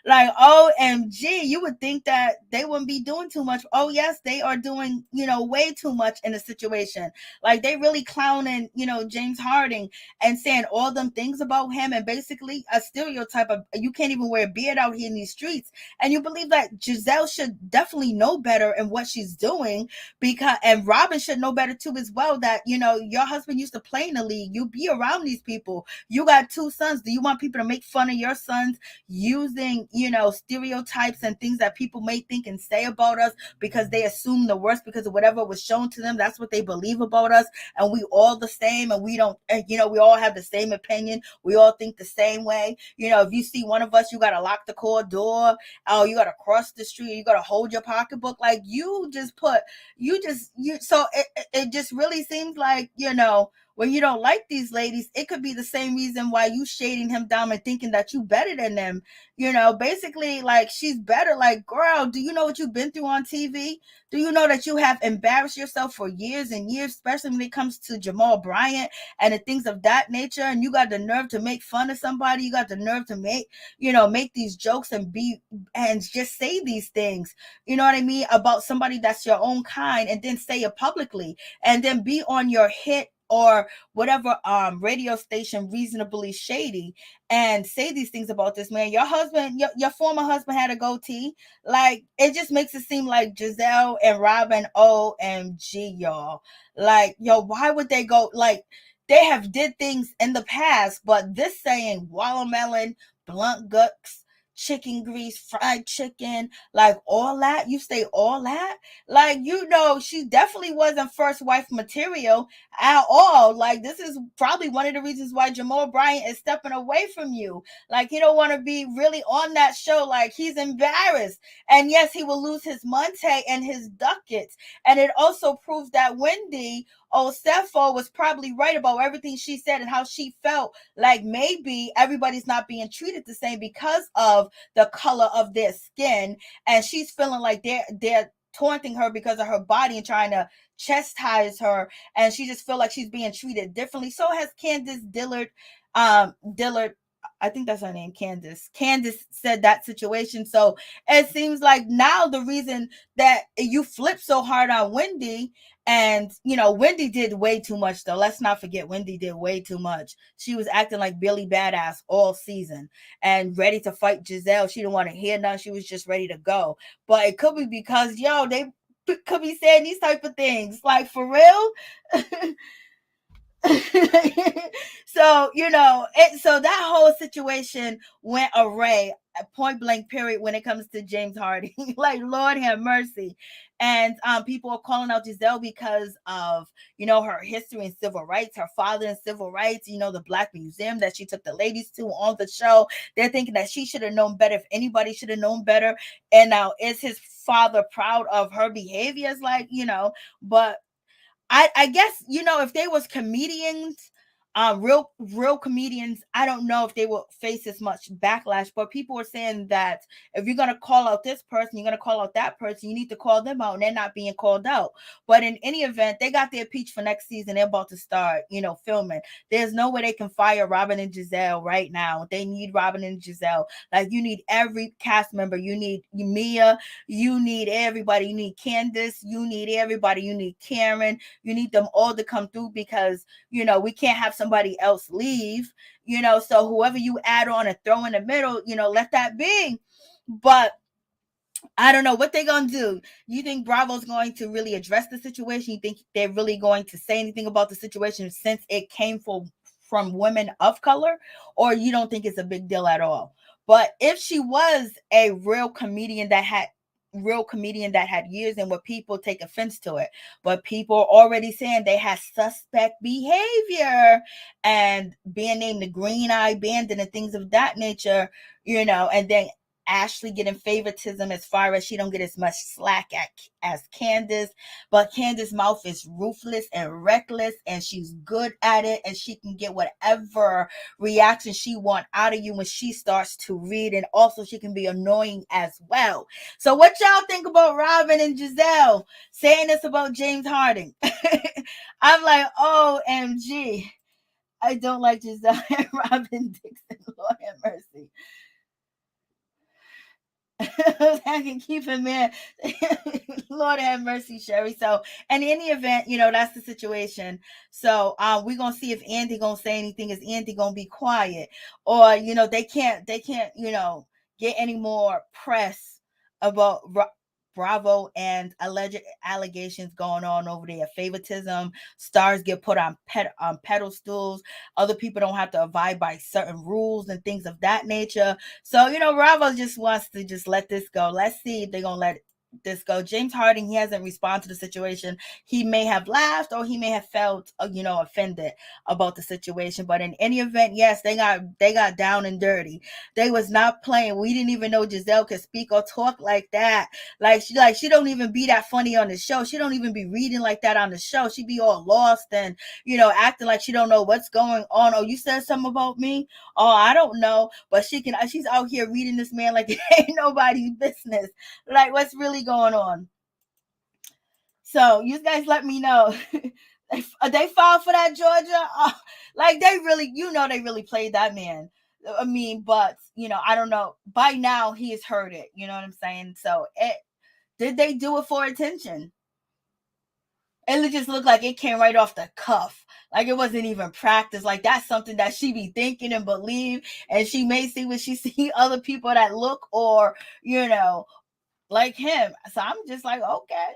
OMG, you would think that they wouldn't be doing too much. Oh yes, they are doing, you know, way too much in the situation. Like they really clowning, you know, James Harden and saying all them things about him, and basically a stereotype of you can't even wear a beard out here in these streets. And you believe that Giselle should definitely know better in what she's doing, because, and Robin should know better too as well, that, you know, your husband used to play in the league, you be around these people, you got 2 sons. Do you want people to make fun of your sons using, you know, stereotypes and things that people may think and say about us because they assume the worst because of whatever was shown to them? That's what they believe about us, and we all the same, and we don't, you know, we all have the same opinion, we all think the same way. You know, if you see one of us, you got to lock the car door, oh, you got to cross the street, you got to hold your pocketbook, like you so it just really seems like, you know, when you don't like these ladies, it could be the same reason why you shading him down and thinking that you better than them. You know, basically, like, she's better. Like, girl, do you know what you've been through on TV? Do you know that you have embarrassed yourself for years and years, especially when it comes to Jamal Bryant and the things of that nature? And you got the nerve to make fun of somebody. You got the nerve to make these jokes and just say these things, you know what I mean, about somebody that's your own kind, and then say it publicly, and then be on your hit or whatever radio station reasonably shady and say these things about this man. Your husband, your former husband had a goatee. Like, it just makes it seem like Giselle and Robin, OMG, y'all. Like, yo, why would they go? Like, they have did things in the past, but this saying watermelon, blunt guts, chicken grease, fried chicken, like all that, you say all that, like, you know, she definitely wasn't first wife material at all. Like, this is probably one of the reasons why Jamal Bryant is stepping away from you. Like, he don't want to be really on that show. Like, he's embarrassed, and yes, he will lose his Monte and his ducats. And it also proves that Wendy Osefo was probably right about everything she said and how she felt like maybe everybody's not being treated the same because of the color of their skin, and she's feeling like they're taunting her because of her body and trying to chastise her, and she just feel like she's being treated differently. So has Candace Dillard, I think that's her name, Candace said that situation. So it seems like now the reason that you flip so hard on Wendy, and, you know, Wendy did way too much, though. Let's not forget, Wendy did way too much. She was acting like Billy Badass all season and ready to fight Giselle. She didn't want to hear nothing. She was just ready to go. But it could be because, yo, they could be saying these type of things. Like, for real? So, you know, so that whole situation went awry, point blank period, when it comes to James Harden. Like, Lord have mercy. And people are calling out Giselle because of, you know, her history in civil rights, her father in civil rights, you know, the Black Museum that she took the ladies to on the show. They're thinking that she should have known better, if anybody should have known better. And now, is his father proud of her behaviors? Like, you know, but I guess, you know, if they was comedians, real comedians, I don't know if they will face as much backlash. But people are saying that if you're gonna call out this person, you're gonna call out that person, you need to call them out, and they're not being called out. But in any event, they got their peach for next season. They're about to start, you know, filming. There's no way they can fire Robin and Giselle right now. They need Robin and Giselle. Like, you need every cast member. You need Mia. You need everybody. You need Candace. You need everybody. You need Karen. You need them all to come through, because, you know, we can't have somebody else leave, you know. So whoever you add on and throw in the middle, you know, let that be. But I don't know what they're going to do. You think Bravo's going to really address the situation? You think they're really going to say anything about the situation since it came from women of color? Or you don't think it's a big deal at all? But if she was a real comedian that had years, and where people take offense to it, but people are already saying they had suspect behavior and being named the Green Eye Bandit and things of that nature, you know, and then Ashley getting favoritism as far as she don't get as much slack as Candace, but Candace's mouth is ruthless and reckless, and she's good at it, and she can get whatever reaction she want out of you when she starts to read, and also she can be annoying as well. So what y'all think about Robin and Giselle saying this about James Harden? I'm like, OMG. I don't like Giselle and Robin Dixon. Lord have mercy. I can keep him in. Lord have mercy, Sherry. So, in any event, that's the situation. So, we're gonna see if Andy gonna say anything. Is Andy gonna be quiet, or they can't, get any more press about Bravo and alleged allegations going on over there. Favoritism, stars get put on pedestals. Other people don't have to abide by certain rules and things of that nature. So, Bravo just wants to just let this go. Let's see if they're going to let this go. James Harden, he hasn't responded to the situation. He may have laughed or he may have felt, offended about the situation. But in any event, yes, they got down and dirty. They was not playing. We didn't even know Giselle could speak or talk like that. She don't even be that funny on the show. She don't even be reading like that on the show. She be all lost and, acting like she don't know what's going on. Oh, you said something about me? Oh, I don't know. But she's out here reading this man like it ain't nobody's business. Like, what's really going on? So you guys let me know. They filed for that, Georgia. They really played that man. I mean, but I don't know. By now he has heard it. You know what I'm saying? So did they do it for attention? It just looked like it came right off the cuff. Like it wasn't even practice. Like that's something that she be thinking and believe, and she may see when she see other people that look or like him. So I'm just like, okay.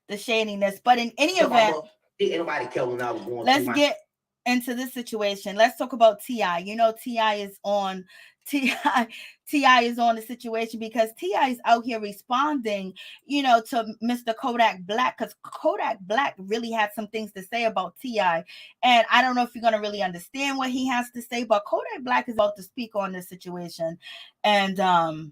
The shadiness. But in any event, let's get into this situation. Let's talk about T.I. T.I is on the situation because T.I is out here responding, to Mr. Kodak Black, because Kodak Black really had some things to say about T.I. And I don't know if you're going to really understand what he has to say, but Kodak Black is about to speak on this situation. And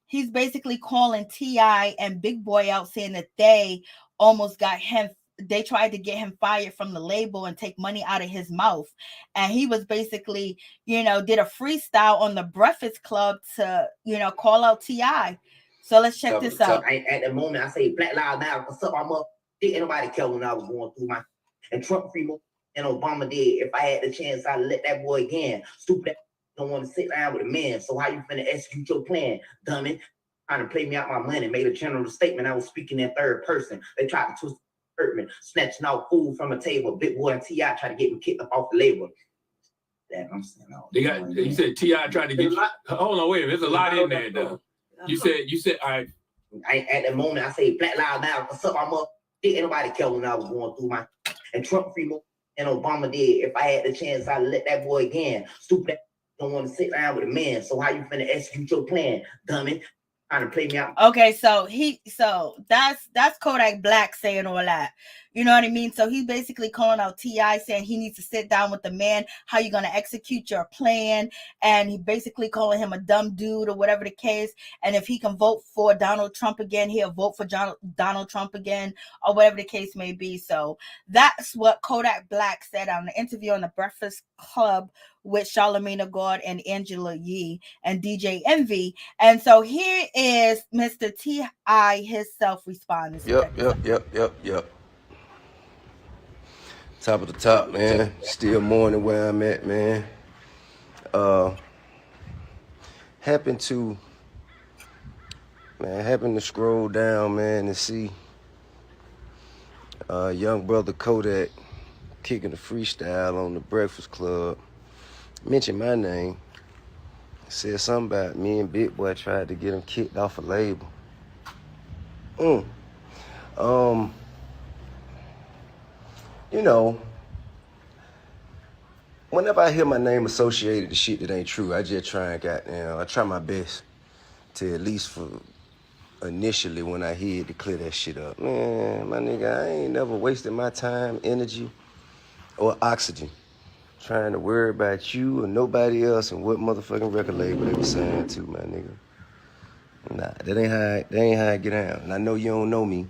he's basically calling T.I and Big Boy out, saying that they almost got him. They tried to get him fired from the label and take money out of his mouth. And he was basically, did a freestyle on the Breakfast Club to, call out T.I. So let's check this out. At the moment, I say Black Lives Matter. What's up? I'm up. Didn't nobody care when I was going through my. And Trump free more than Obama did. If I had the chance, I'd let that boy again. Stupid. Don't want to sit down with a man. So how you finna execute your plan, dummy? Trying to play me out my money. Made a general statement. I was speaking in third person. They tried to twist me, snatching out food from a table. Big Boy and T.I tried to get me kicked up off the label. That I'm saying. You said T.I tried to get you. Hold on, wait a minute. There's a lot in there, though. You said, all right. At the moment, I say Black Lives Matter. What's up? I'm up. Didn't nobody care when I was going through my. And Trump free more than Obama did. If I had the chance, I'd let that boy again. Stupid. Don't want to sit down with a man. So how you finna execute your plan, dummy? Trying to play me out. Okay, so that's Kodak Black saying all that. You know what I mean? So he's basically calling out T.I, saying he needs to sit down with the man. How you gonna execute your plan? And he basically calling him a dumb dude or whatever the case. And if he can vote for Donald Trump again, he'll vote for Donald Trump again, or whatever the case may be. So that's what Kodak Black said on the interview on the Breakfast Club with Charlamagne Tha God and Angela Yee and DJ Envy. And so here is Mr. T.I himself responding. Yep. Top of the top, man. Still mourning where I'm at, man. Happened to scroll down, man, and see young brother Kodak kicking a freestyle on the Breakfast Club. Mentioned my name. Said something about me and Big Boy tried to get him kicked off a label. Whenever I hear my name associated to shit that ain't true, I just try and I try my best to at least for initially when I hear it to clear that shit up. Man, my nigga, I ain't never wasted my time, energy, or oxygen trying to worry about you or nobody else and what motherfucking record label they was saying to, my nigga. Nah, that ain't how I get down. And I know you don't know me,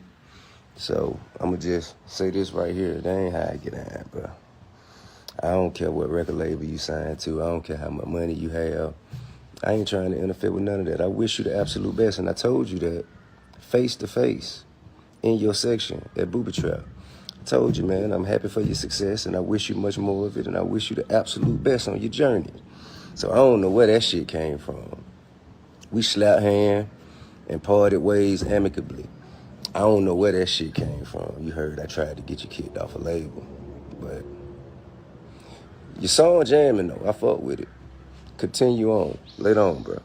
so I'ma just say this right here. That ain't how I get down, bro. I don't care what record label you signed to. I don't care how much money you have. I ain't trying to interfere with none of that. I wish you the absolute best, and I told you that face to face in your section at Booby Trap. I told you, man, I'm happy for your success, and I wish you much more of it, and I wish you the absolute best on your journey. So I don't know where that shit came from. We slapped hands and parted ways amicably. I don't know where that shit came from. You heard I tried to get you kicked off a label, but your song jamming though. I fuck with it. Continue on. Later on, bro.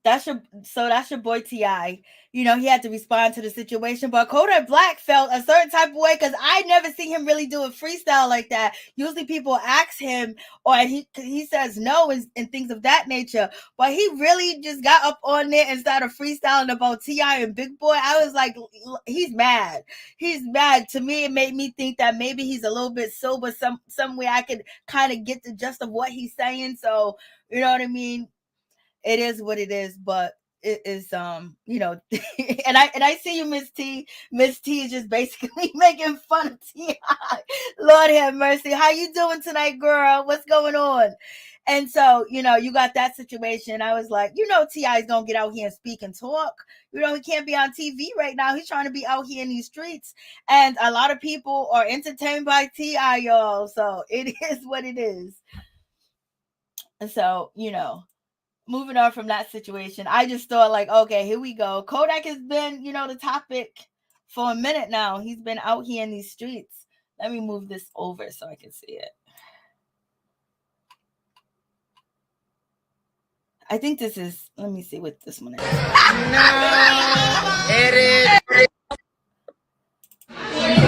That's your boy T.I. You know, he had to respond to the situation, but Kodak Black felt a certain type of way because I never see him really do a freestyle like that. Usually people ask him or he says no and things of that nature, but he really just got up on there and started freestyling about T.I. and Big Boy. I was like, he's mad. He's mad. To me, it made me think that maybe he's a little bit sober some way I could kind of get the gist of what he's saying. So, you know what I mean? It is what it is, but it is you know, and I see you, Miss T. Miss T is just basically making fun of T.I. Lord have mercy. How you doing tonight, girl? What's going on? And so, you know, you got that situation. I was like, you know, T.I. is gonna get out here and speak and talk. You know, he can't be on TV right now. He's trying to be out here in these streets, and a lot of people are entertained by T.I., y'all. So it is what it is. And so, you know, moving on from that situation, I just thought like, okay, here we go. Kodak has been, you know, the topic for a minute now. He's been out here in these streets. Let me move this over so I can see it. I think this is, let me see what this one is. No, it is.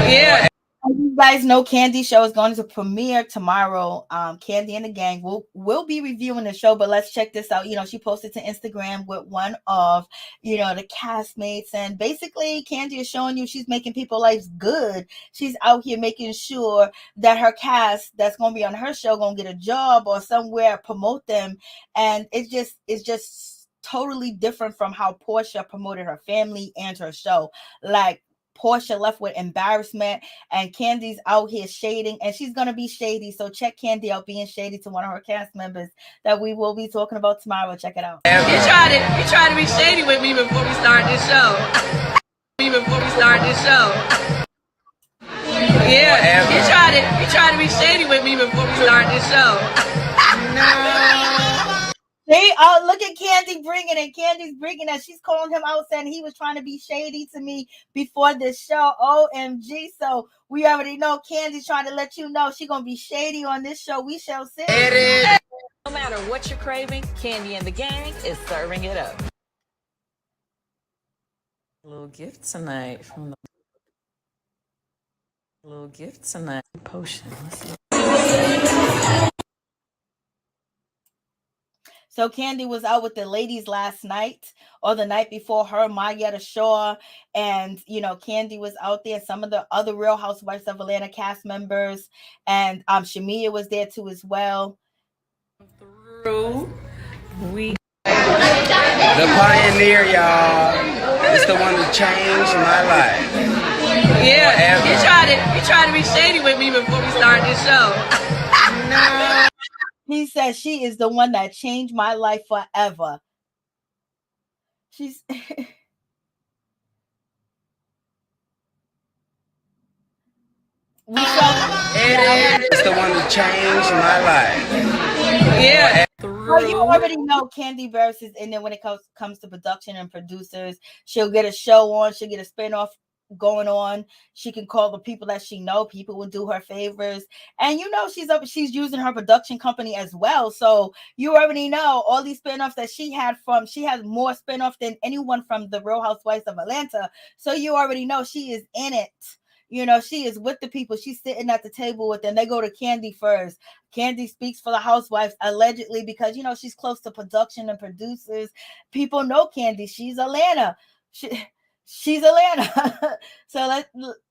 Yeah. You guys know Kandi show is going to premiere tomorrow. Kandi and the gang will be reviewing the show, but let's check this out. You know, she posted to Instagram with one of, you know, the castmates, and basically Kandi is showing you she's making people's lives good. She's out here making sure that her cast that's going to be on her show going to get a job or somewhere, promote them, and it's just totally different from how Portia promoted her family and her show. Like, Portia left with embarrassment, and Kandi's out here shading, and she's gonna be shady. So check Kandi out being shady to one of her cast members that we will be talking about tomorrow. Check it out. You tried to be shady with me before we start this show. Yeah, you tried to be shady with me before we start this show. No. See, look at Kandi bringing it. Kandi's bringing it. She's calling him out, saying he was trying to be shady to me before this show. OMG. So we already know Kandi's trying to let you know she's going to be shady on this show. We shall see. No matter what you're craving, Kandi and the gang is serving it up. A little gift tonight from the potion. Let's see. So Kandi was out with the ladies last night or the night before her, Mayetta Shaw, and, you know, Kandi was out there, some of the other Real Housewives of Atlanta cast members, and Shamia was there too as well. The pioneer, y'all. It's the one who changed my life. Yeah, you tried to be shady with me before we start this show. No. He says she is the one that changed my life forever. She's It's the one who changed my life. Yeah. Well, you already know Kandi Burruss is in there when it comes to production and producers. She'll get a show on. She'll get a spinoff going on. She can call the people that she know. People will do her favors, and you know she's using her production company as well. So you already know all these spinoffs that she has more spinoff than anyone from the Real Housewives of Atlanta. So you already know she is in it. You know, she is with the people. She's sitting at the table with them. They go to Kandi first. Kandi speaks for the housewives allegedly because, you know, she's close to production and producers. People know Kandi. She's Atlanta. She's Atlanta. So let's,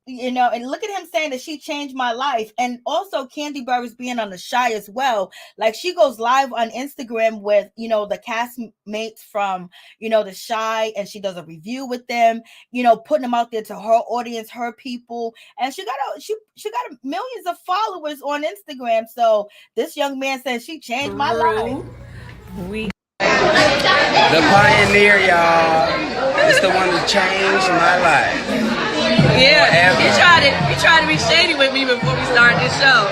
you know, and look at him saying that she changed my life. And also Kandi Burruss being on the Shy as well. Like she goes live on Instagram with, you know, the castmates from, you know, the Shy, and she does a review with them, you know, putting them out there to her audience, her people. And she got millions of followers on Instagram. So this young man says she changed my life. The pioneer, y'all. It's the one who changed my life. Yeah, you tried to be shady with me before we started this show.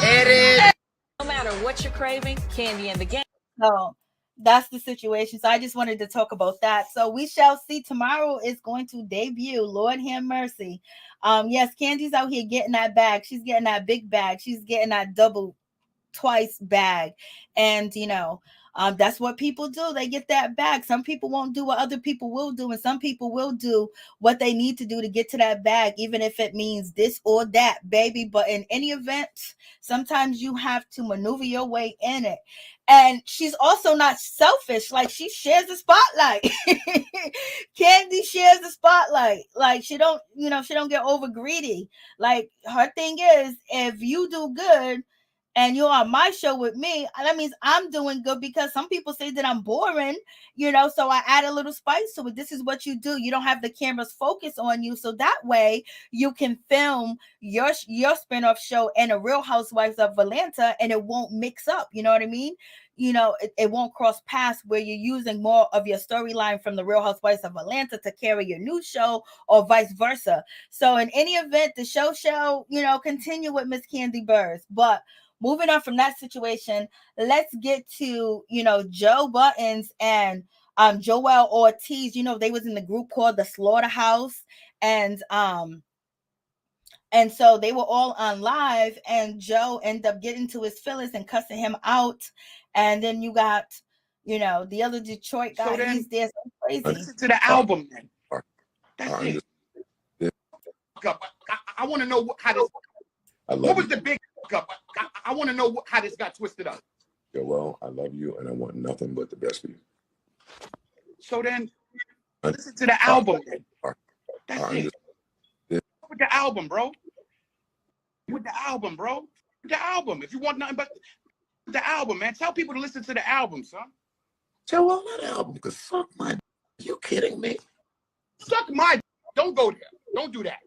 Edit. No matter what you're craving, Kandi and the Gang. So that's the situation. So I just wanted to talk about that. So we shall see. Tomorrow is going to debut. Lord have mercy. Yes, Kandi's out here getting that bag. She's getting that big bag. She's getting that twice bag. And you know, that's what people do. They get that bag. Some people won't do what other people will do, and some people will do what they need to do to get to that bag, even if it means this or that, baby. But in any event, sometimes you have to maneuver your way in it. And she's also not selfish. Like she shares the spotlight. Kandi shares the spotlight. Like she don't get over greedy. Like her thing is, if you do good and you're on my show with me, that means I'm doing good, because some people say that I'm boring, you know, so I add a little spice to it. This is what you do. You don't have the cameras focus on you, so that way you can film your spinoff show and a Real Housewives of Atlanta, and it won't mix up, you know what I mean? You know, it won't cross paths where you're using more of your storyline from the Real Housewives of Atlanta to carry your new show, or vice versa. So in any event, the show shall, you know, continue with Miss Kandi Burruss. But moving on from that situation, let's get to, you know, Joe Buttons and Joell Ortiz. You know, they was in the group called the Slaughterhouse, and so they were all on live, and Joe ended up getting to his feelings and cussing him out. And then you got, you know, the other Detroit guy. So he's there so crazy. Listen to the album, then. That's it. I want to know how this. What was the big up? I want to know how this got twisted up. Yeah, well, I love you, and I want nothing but the best for you. So then, listen to the album. Then. That's it. With the album, bro. With the album, bro. With the album. If you want nothing but the album, man. Tell people to listen to the album, son. Joel, that album could suck my. You kidding me? Suck my. Don't go there. Don't do that.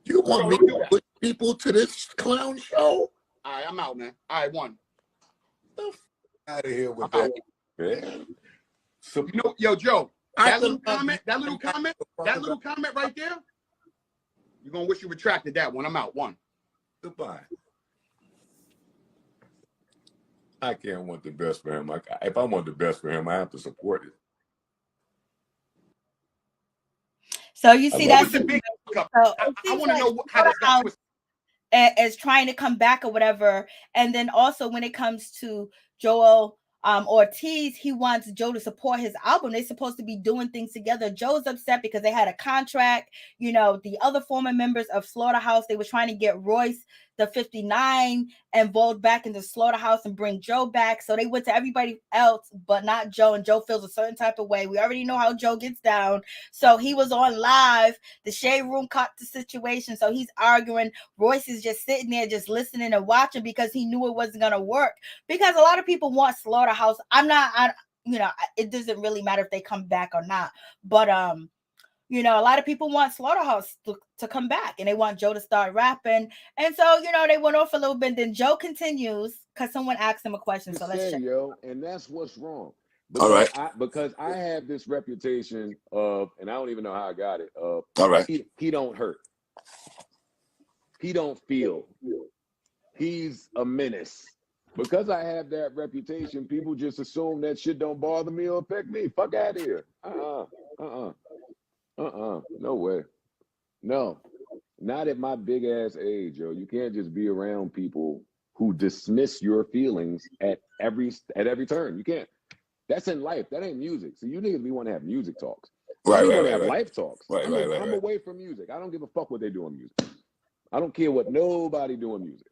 You want me to put people to this clown show? All right, I'm out, man. All right, one. Out of here with that, man. So, you know, yo, Joe, that little comment right there, you're going to wish you retracted that one. I'm out. One. Goodbye. I can't want the best for him. If I want the best for him, I have to support it. So you see, that's the big. So I want to know how this got twisted. As trying to come back or whatever. And then also when it comes to Joell Ortiz, he wants Joe to support his album. They're supposed to be doing things together. Joe's upset because they had a contract. You know, the other former members of Slaughterhouse, they were trying to get Royce, the 59, involved back into Slaughterhouse and bring Joe back. So they went to everybody else, but not Joe. And Joe feels a certain type of way. We already know how Joe gets down. So he was on live. The Shade Room caught the situation. So he's arguing. Royce is just sitting there, just listening and watching, because he knew it wasn't going to work. Because a lot of people want Slaughterhouse. It doesn't really matter if they come back or not. But, you know, a lot of people want Slaughterhouse to come back, and they want Joe to start rapping. And so, you know, they went off a little bit. Then Joe continues because someone asked him a question. So let's check. Yo, and that's what's wrong. All right. Because I have this reputation of, and I don't even know how I got it. All right. He don't hurt. He don't feel. He's a menace. Because I have that reputation, people just assume that shit don't bother me or affect me. Fuck out of here. No way. No. Not at my big ass age, yo. You can't just be around people who dismiss your feelings at every turn. You can't. That's in life. That ain't music. So you niggas want to have music talks. Right. Have life talks. I'm away from music. I don't give a fuck what they do in music. I don't care what nobody do in music.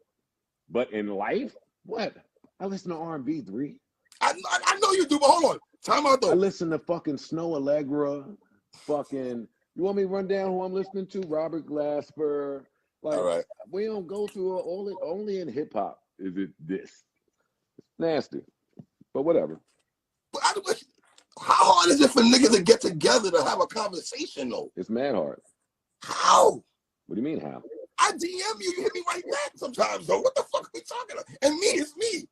But in life, what? I listen to R&B, 3. I know you do, but hold on. Time out though. I listen to fucking Snow Allegra, fucking. You want me to run down who I'm listening to? Robert Glasper. Like, all right. We don't go through only in hip hop is it this. It's nasty, but whatever. But how hard is it for niggas to get together to have a conversation though? It's mad hard. How? What do you mean how? I DM you, you hit me right back sometimes though. What the fuck are we talking about? And me, it's me.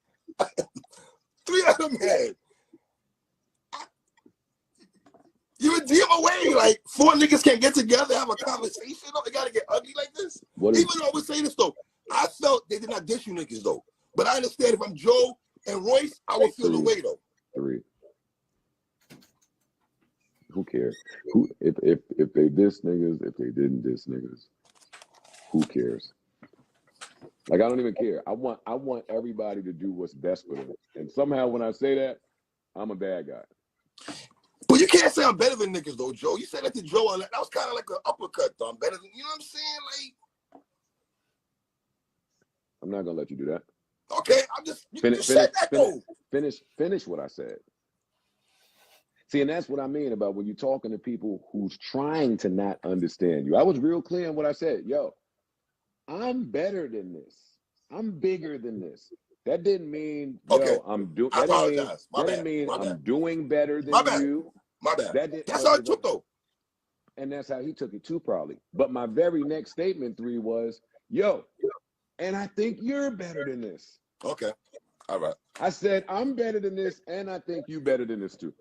3 of them had. You would DM away like 4 niggas can't get together, have a conversation though. They gotta get ugly like this. Even though I would say this though, I felt they did not diss you niggas though. But I understand if I'm Joe and Royce, I would feel the way though. 3. Who cares? Who if they diss niggas, if they didn't diss niggas, who cares? Like I don't even care. I want everybody to do what's best for them. And somehow when I say that, I'm a bad guy. But you can't say I'm better than niggas though, Joe. You said that to Joe. That was kind of like an uppercut though. I'm better than, you know what I'm saying? Like, I'm not gonna let you do that. Okay, I'm just said that though. Finish what I said. See, and that's what I mean about when you're talking to people who's trying to not understand you. I was real clear on what I said. Yo, I'm better than this. I'm bigger than this. That didn't mean I'm doing. That didn't mean I'm doing better than you. My bad. That's how I took though. And that's how he took it too, probably. But my very next statement 3 was, yo, and I think you're better than this. Okay. All right. I said, I'm better than this, and I think you better than this too.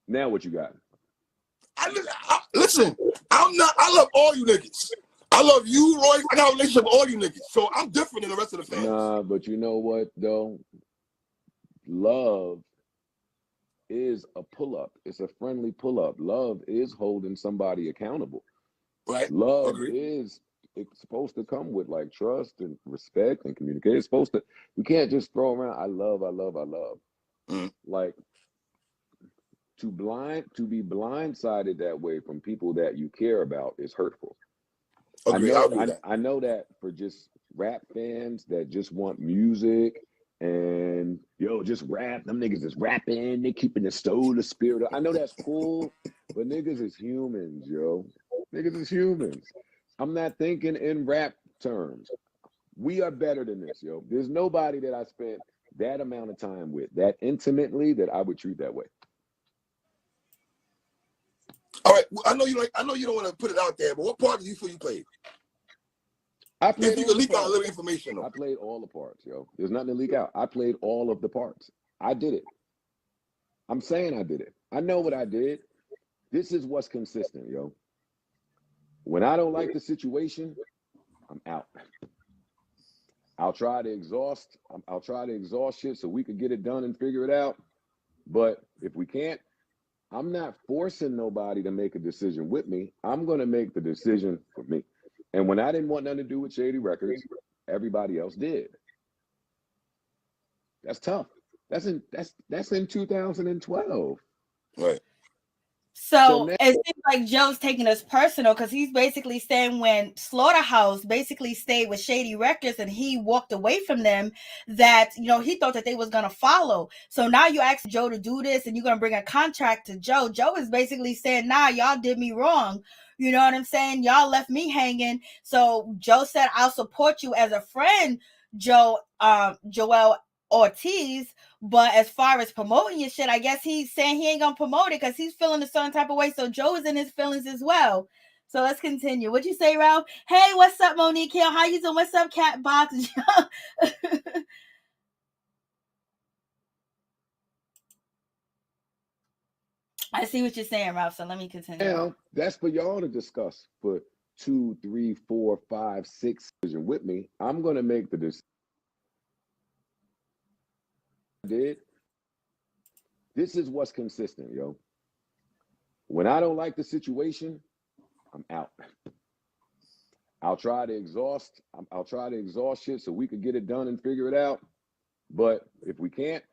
Now what you got? Listen, I love all you niggas. I love you, Roy. I got a relationship with all you niggas. So I'm different than the rest of the fans. Nah, but you know what, though? Love is a pull-up. It's a friendly pull-up. Love is holding somebody accountable. Right. Love it's supposed to come with like trust and respect and communication. It's supposed to, you can't just throw around, I love. Like, to be blindsided that way from people that you care about is hurtful. I know that for just rap fans that just want music and just rap, them niggas is rapping, they keeping the spirit. I know that's cool, but niggas is humans, yo. Niggas is humans. I'm not thinking in rap terms. We are better than this, yo. There's nobody that I spent that amount of time with, that intimately, that I would treat that way. All right, I know you don't want to put it out there, but what part do you feel you played? I played. If you could leak out a little information, though. I played all the parts, yo. There's nothing to leak out. I played all of the parts. I did it. I'm saying I did it. I know what I did. This is what's consistent, yo. When I don't like the situation, I'm out. I'll try to exhaust shit so we could get it done and figure it out. But if we can't, I'm not forcing nobody to make a decision with me. I'm going to make the decision for me. And when I didn't want nothing to do with Shady Records, everybody else did. That's tough. That's in 2012. Right. So it seems like Joe's taking this personal because he's basically saying when Slaughterhouse basically stayed with Shady Records and he walked away from them, that, he thought that they was going to follow. So now you ask Joe to do this and you're going to bring a contract to Joe. Joe is basically saying, nah, y'all did me wrong. You know what I'm saying? Y'all left me hanging. So Joe said, I'll support you as a friend, Joell Ortiz, but as far as promoting your shit, I guess he's saying he ain't gonna promote it because he's feeling a certain type of way. So Joe is in his feelings as well. So let's continue. What'd you say, Ralph? Hey, what's up, Monique? How you doing? What's up, Cat Box? I see what you're saying, Ralph. So let me continue. Now that's for y'all to discuss for 2, 3, 4, 5, 6 decision with me. I'm gonna make the decision. This is what's consistent, yo. When I don't like the situation, I'm out. I'll try to exhaust shit so we could get it done and figure it out. But if we can't,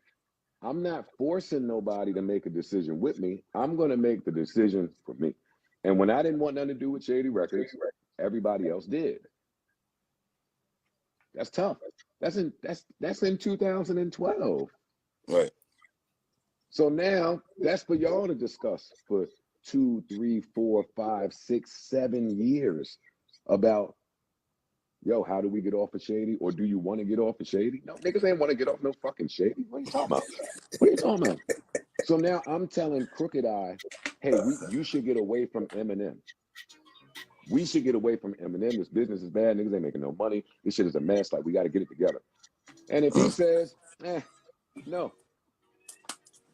I'm not forcing nobody to make a decision with me. I'm going to make the decision for me. And when I didn't want nothing to do with Shady Records, everybody else did. That's tough. That's in 2012. Right. So now that's for y'all to discuss for 2, 3, 4, 5, 6, 7 years about, yo, how do we get off of Shady? Or do you want to get off of Shady? No, niggas ain't want to get off no fucking Shady. What are you talking about? What are you talking about? So now I'm telling Crooked Eye, hey, you should get away from Eminem. We should get away from Eminem. This business is bad. Niggas ain't making no money. This shit is a mess. Like, we got to get it together. And if he says, no,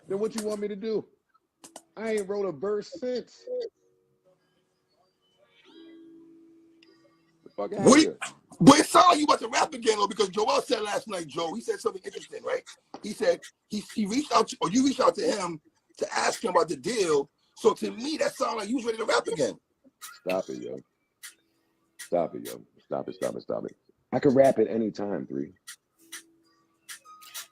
then what you want me to do? I ain't wrote a verse since. The fuck out of here. But it sounds like you about to rap again, though, because Joel said last night, Joe, he said something interesting, right? He said he reached out to, or you reached out to him to ask him about the deal. So to me, that sounds like you was ready to rap again. Stop it, yo. Stop it, yo. Stop it. I could rap at any time, 3.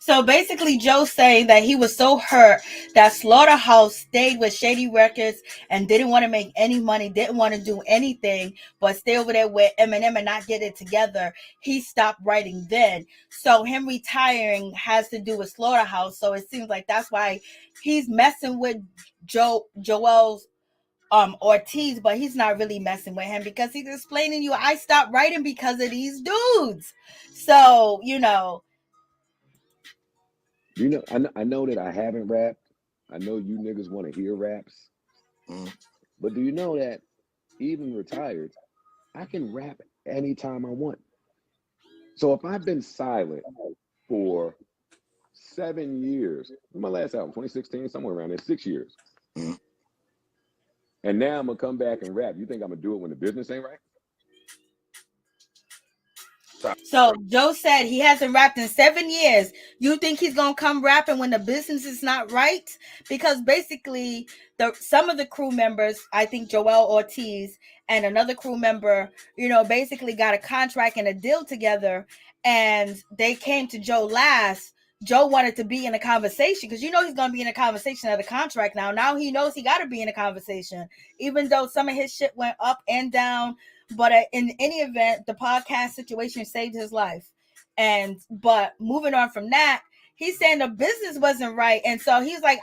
So basically, Joe's saying that he was so hurt that Slaughterhouse stayed with Shady Records and didn't want to make any money, didn't want to do anything, but stay over there with Eminem and not get it together. He stopped writing then. So him retiring has to do with Slaughterhouse. So it seems like that's why he's messing with Joel's Ortiz, but he's not really messing with him because he's explaining you, I stopped writing because of these dudes. So, you know, I know that I haven't rapped. I know you niggas want to hear raps. But do you know that even retired, I can rap anytime I want. So if I've been silent for 7 years, my last album, 2016, somewhere around there, 6 years. And now I'm going to come back and rap. You think I'm going to do it when the business ain't right? So Joe said he hasn't rapped in 7 years. You think he's gonna come rapping when the business is not right? Because basically, some of the crew members, I think Joell Ortiz and another crew member, you know, basically got a contract and a deal together, and they came to Joe last. Joe wanted to be in a conversation because you know he's gonna be in a conversation of the contract now. Now he knows he got to be in a conversation, even though some of his shit went up and down. But in any event, the podcast situation saved his life. But moving on from that, he's saying the business wasn't right. And so he's like,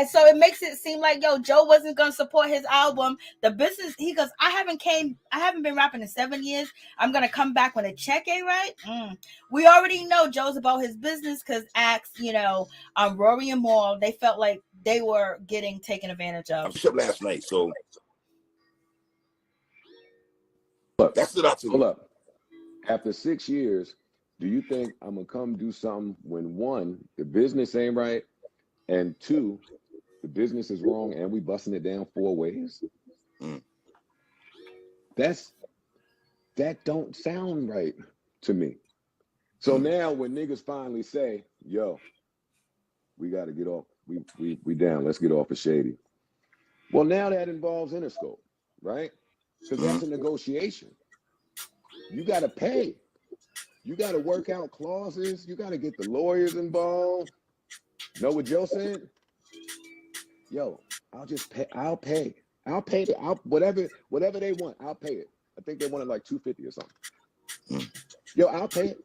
so it makes it seem like, yo, Joe wasn't going to support his album. The business, he goes, I haven't been rapping in 7 years. I'm going to come back when the check ain't right. We already know Joe's about his business because Axe, you know, Rory and Maul, they felt like they were getting taken advantage of. I last night, so. That's it out to Hold up. After 6 years, do you think I'm gonna come do something when 1, the business ain't right, and 2, the business is wrong and we busting it down 4 ways? That don't sound right to me. So now when niggas finally say, yo, we gotta get off, we down, let's get off of Shady. Well, now that involves Interscope, right? Because that's a negotiation. You got to pay. You got to work out clauses. You got to get the lawyers involved. Know what Joe said? Yo, I'll just pay. I'll pay. Whatever they want, I'll pay it. I think they wanted like $250 or something. Yo, I'll pay it.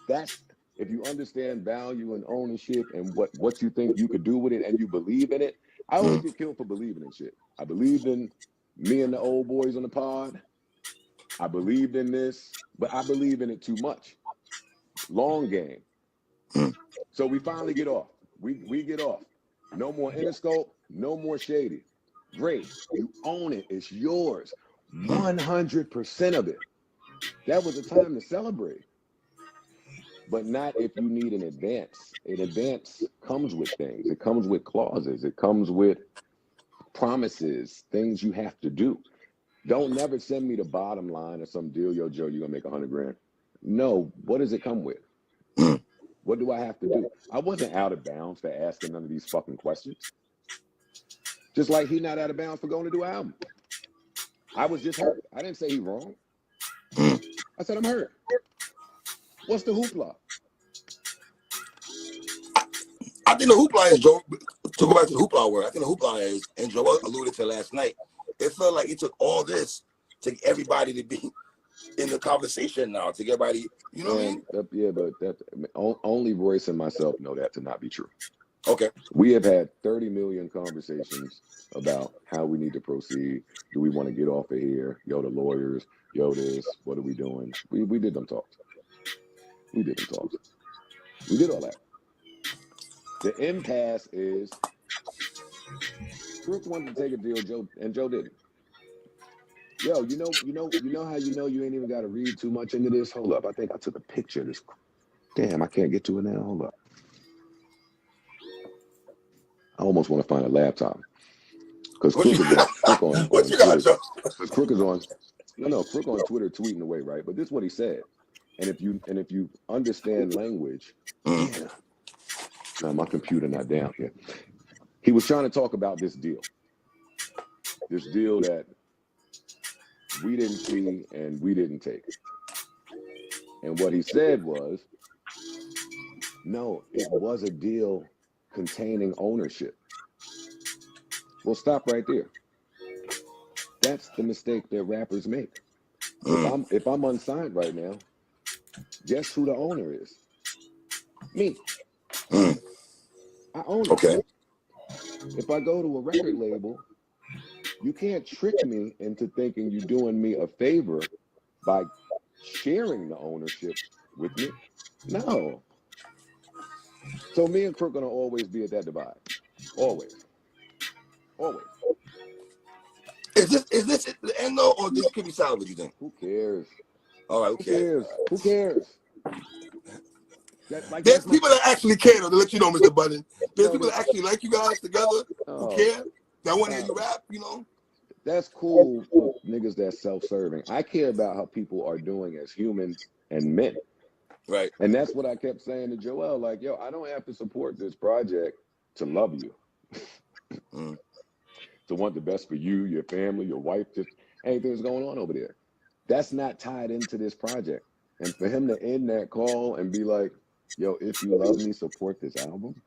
That's if you understand value and ownership and what you think you could do with it and you believe in it. I always get killed for believing in shit. I believed in me and the old boys on the pod. I believed in this, but I believe in it too much. Long game. So we finally get off. We get off. No more Interscope, no more Shady. Great. You own it. It's yours. 100% of it. That was the time to celebrate. But not if you need an advance. An advance comes with things. It comes with clauses. It comes with promises, things you have to do. Don't never send me the bottom line or some deal, yo, Joe, you're gonna make $100 grand. No, what does it come with? What do I have to do? I wasn't out of bounds for asking none of these fucking questions. Just like he not out of bounds for going to do an album. I was just hurt. I didn't say he wrong. I said I'm hurt. What's the hoopla? I think the hoopla is, Joe, to go back to the hoopla word, I think the hoopla is, and Joe alluded to last night, it felt like it took all this to get everybody to be in the conversation now to get everybody, you know what I mean? Yeah, but only Royce and myself know that to not be true. Okay. We have had 30 million conversations about how we need to proceed. Do we want to get off of here? Yo, the lawyers. Yo, this. What are we doing? We did them talks. We did them talks. We did all that. The impasse is Crook wanted to take a deal, Joe didn't. Yo, you know how you ain't even got to read too much into this? Hold up. I think I took a picture of this. Damn, I can't get to it now. Hold up. I almost want to find a laptop. Because Crook is on. What you got, Joe? Because Crook is on. Crook on Twitter tweeting away, right? But this is what he said. And if you understand language, now my computer not down here. He was trying to talk about this deal. This deal that we didn't see and we didn't take. And what he said was, no, it was a deal containing ownership. Well, stop right there. That's the mistake that rappers make. If I'm unsigned right now, guess who the owner is? Me. I own it. Okay. If I go to a record label, you can't trick me into thinking you're doing me a favor by sharing the ownership with me. No. So me and Crook gonna always be at that divide. Always. Always. Is this the end though, or this could be salvage, you think? Who cares? All right, Who cares? There's people that actually care, though, to let you know, Mr. Budden. There's people that actually like you guys together, who care, that want to hear you rap, you know? That's cool for niggas that's self-serving. I care about how people are doing as humans and men. Right. And that's what I kept saying to Joel, like, yo, I don't have to support this project to love you. To want the best for you, your family, your wife, just anything that's going on over there. That's not tied into this project. And for him to end that call and be like, yo, if you love me, support this album.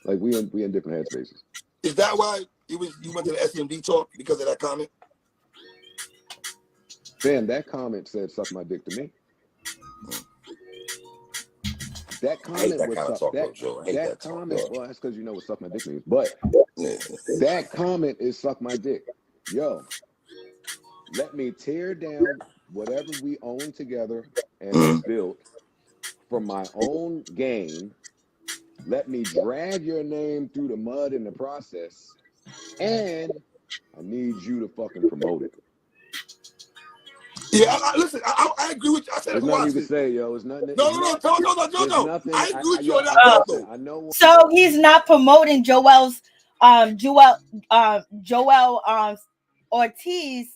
Like we in different headspaces. Is that why you went to the SMD talk because of that comment? Fam, that comment said suck my dick to me. That comment that comment, well, that's because you know what suck my dick means. But that comment is suck my dick. Yo, let me tear down whatever we own together and built for my own gain. Let me drag your name through the mud in the process. And I need you to fucking promote it. Yeah, listen, I agree with you. I said there's nothing you can say, yo. It's nothing. No. I agree with you on that. I know. So he's not promoting Joel Ortiz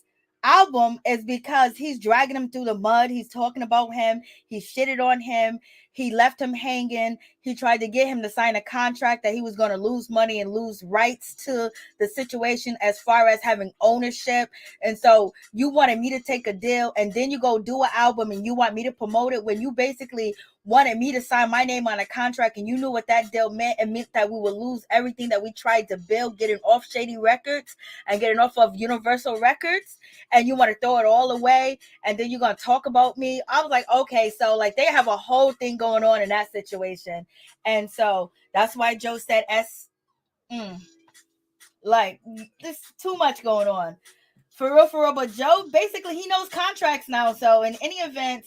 album is because he's dragging him through the mud. He's talking about him. He shitted on him. He left him hanging. He tried to get him to sign a contract that he was going to lose money and lose rights to the situation as far as having ownership. And so you wanted me to take a deal and then you go do an album and you want me to promote it when you basically wanted me to sign my name on a contract and you knew what that deal meant. It meant that we would lose everything that we tried to build, getting off Shady Records and getting off of Universal Records, and you want to throw it all away and then you're going to talk about me. I was like, okay, so like they have a whole thing going on in that situation. And so that's why Joe said like there's too much going on. For real. But Joe, basically he knows contracts now. So in any event,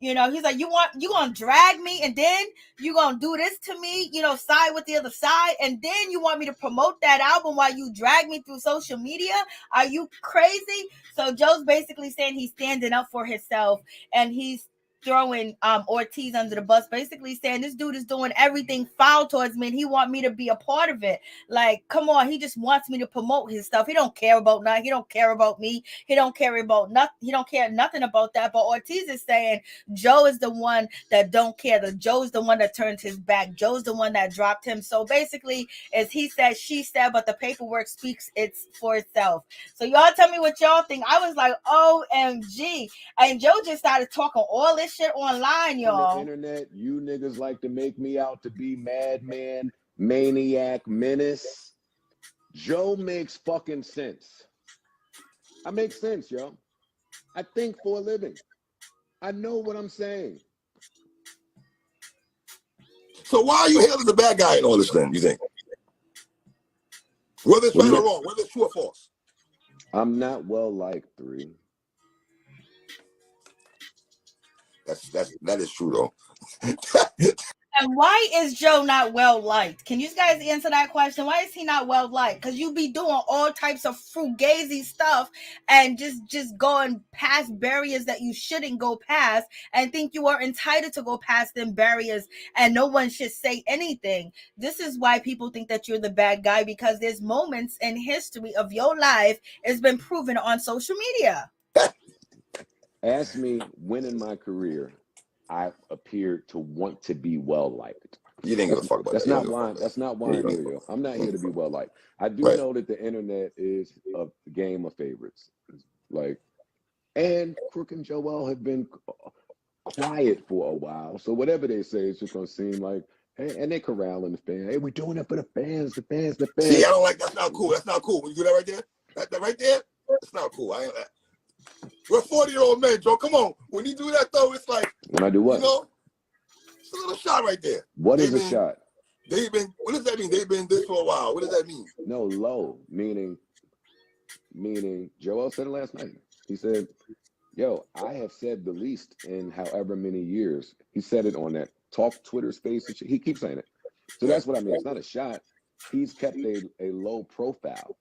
you know, he's like, you gonna drag me and then you gonna do this to me, you know, side with the other side, and then you want me to promote that album while you drag me through social media? Are you crazy? So Joe's basically saying he's standing up for himself and he's throwing Ortiz under the bus, basically saying this dude is doing everything foul towards me and he want me to be a part of it. Like, come on, he just wants me to promote his stuff. He don't care about nothing. He don't care about me. He don't care about nothing. He don't care nothing about that. But Ortiz is saying Joe is the one that don't care. Joe's the one that turned his back. Joe's the one that dropped him. So basically, as he said, she said, but the paperwork speaks for itself. So y'all tell me what y'all think. I was like, OMG. And Joe just started talking all this shit online, y'all. On the internet, you niggas like to make me out to be madman, maniac, menace. Joe makes fucking sense. I make sense, yo. I think for a living. I know what I'm saying. So why are you hailing the bad guy in all this then, you think? Whether it's right or wrong, whether it's true or false. I'm not well liked, 3. That is true though. And why is Joe not well liked? Can you guys answer that question? Why is he not well liked? Because you be doing all types of fugazi stuff and just going past barriers that you shouldn't go past and think you are entitled to go past them barriers and no one should say anything. This is why people think that you're the bad guy, because there's moments in history of your life it's been proven on social media. Ask me when in my career I appeared to want to be well liked. You didn't give a fuck about that's that. That's not why I'm here, yo. I'm not here to be well liked. I do know that the internet is a game of favorites. Like, and Crook and Joel have been quiet for a while, so whatever they say is just gonna seem like, hey, and they corralling the fans. Hey, we're doing it for the fans, the fans. See, I don't like. That's not cool. That's not cool. When you do that right there, that right there, that's not cool. I ain't. We're 40-year-old men, Joe. Come on. When you do that, though, it's like... When I do what? You know, it's a little shot right there. What is a shot? What does that mean? They've been this for a while. What does that mean? No, low. Meaning, Joel said it last night. He said, yo, I have said the least in however many years. He said it on that Talk Twitter space. He keeps saying it. So that's what I mean. It's not a shot. He's kept a low profile.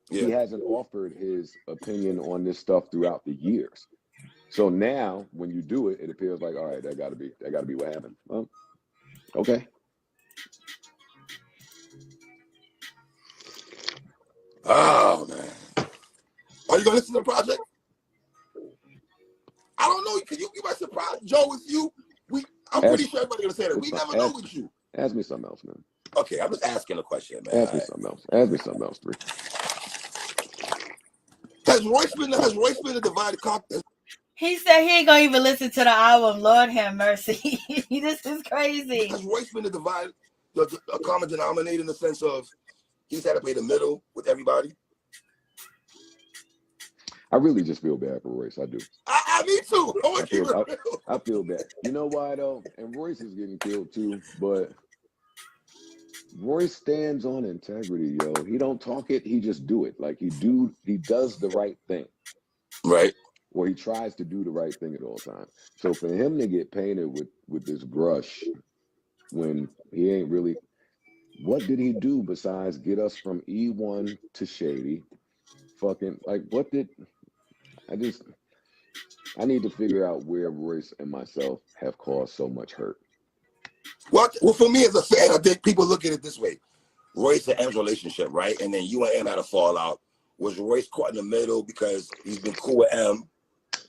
Yeah. He hasn't offered his opinion on this stuff throughout the years. So now, when you do it, it appears like, all right, that got to be what happened. Well, okay. Oh man, are you gonna listen to the project? I don't know. Can you might surprise Joe with you? I'm pretty sure everybody's gonna say that. We never know with you. Ask me something else, man. Okay, I'm just asking a question, man. Ask me something else. Ask me something else, 3. Has Royce been a divided contest? He said he ain't gonna even listen to the album. Lord have mercy. This is crazy. Has Royce been a common denominator in the sense of he's had to play the middle with everybody? I really just feel bad for Royce. I do. Me too. I feel bad. You know why though? And Royce is getting killed too, but Royce stands on integrity, yo. He don't talk it, he just do it. Like he does the right thing. Right. Or he tries to do the right thing at all times. So for him to get painted with this brush when he ain't really, what did he do besides get us from E1 to Shady? Fucking, like, what did, I need to figure out where Royce and myself have caused so much hurt. Well, for me as a fan, I think people look at it this way. Royce and M's relationship, right? And then you and M had a fallout. Was Royce caught in the middle because he's been cool with M,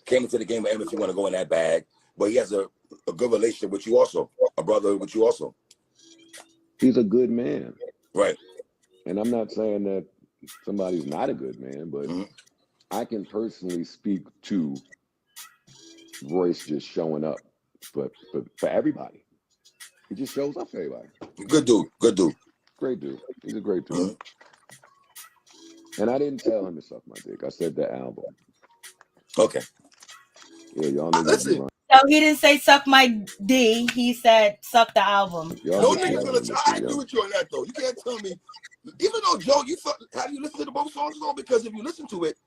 came into the game with M if you want to go in that bag, but he has a good relationship with you also, a brother with you also. He's a good man. Right. And I'm not saying that somebody's not a good man, but I can personally speak to Royce just showing up for everybody. He just shows up for everybody. Good dude. Good dude. Great dude. He's a great dude. And I didn't tell him to suck my dick. I said the album. Okay. Yeah, y'all know. So he didn't say suck my D. He said suck the album. No niggas gonna try. I agree with you on that though. You can't tell me. Even though Joe, have you listened to both songs though? Because if you listen to it,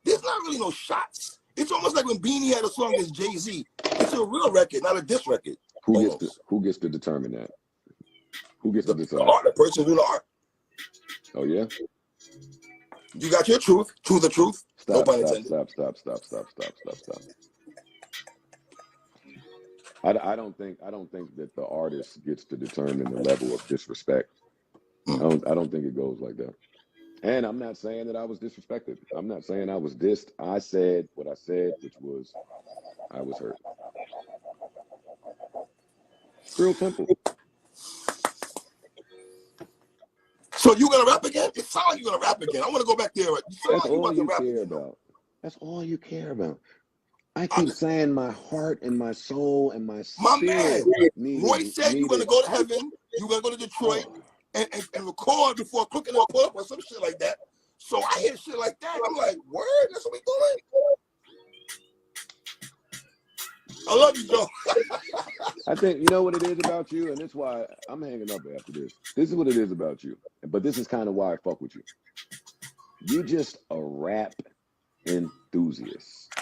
there's not really no shots. It's almost like when Beanie had a song as Jay-Z. It's a real record, not a diss record. Who gets to determine that? Who gets to decide? The person who the art. Oh yeah. You got your truth. Truth the truth. Stop, no pun intended. Stop. I don't think that the artist gets to determine the level of disrespect. I don't think it goes like that. And I'm not saying that I was disrespected. I'm not saying I was dissed. I said what I said, which was I was hurt. Real simple. So you gonna rap again? It sounds like you're gonna rap again. I want to go back there. That's all you care about. That's all you care about. I keep saying my heart and my soul and my spirit. Roy said you're gonna go to heaven. You're gonna go to Detroit and record before cooking up or some shit like that. So I hear shit like that. I'm like, word? That's what we doing? I love you, Joe. I think you know what it is about you, and that's why I'm hanging up after this. This is what it is about you, but this is kind of why I fuck with you. You just a rap enthusiast.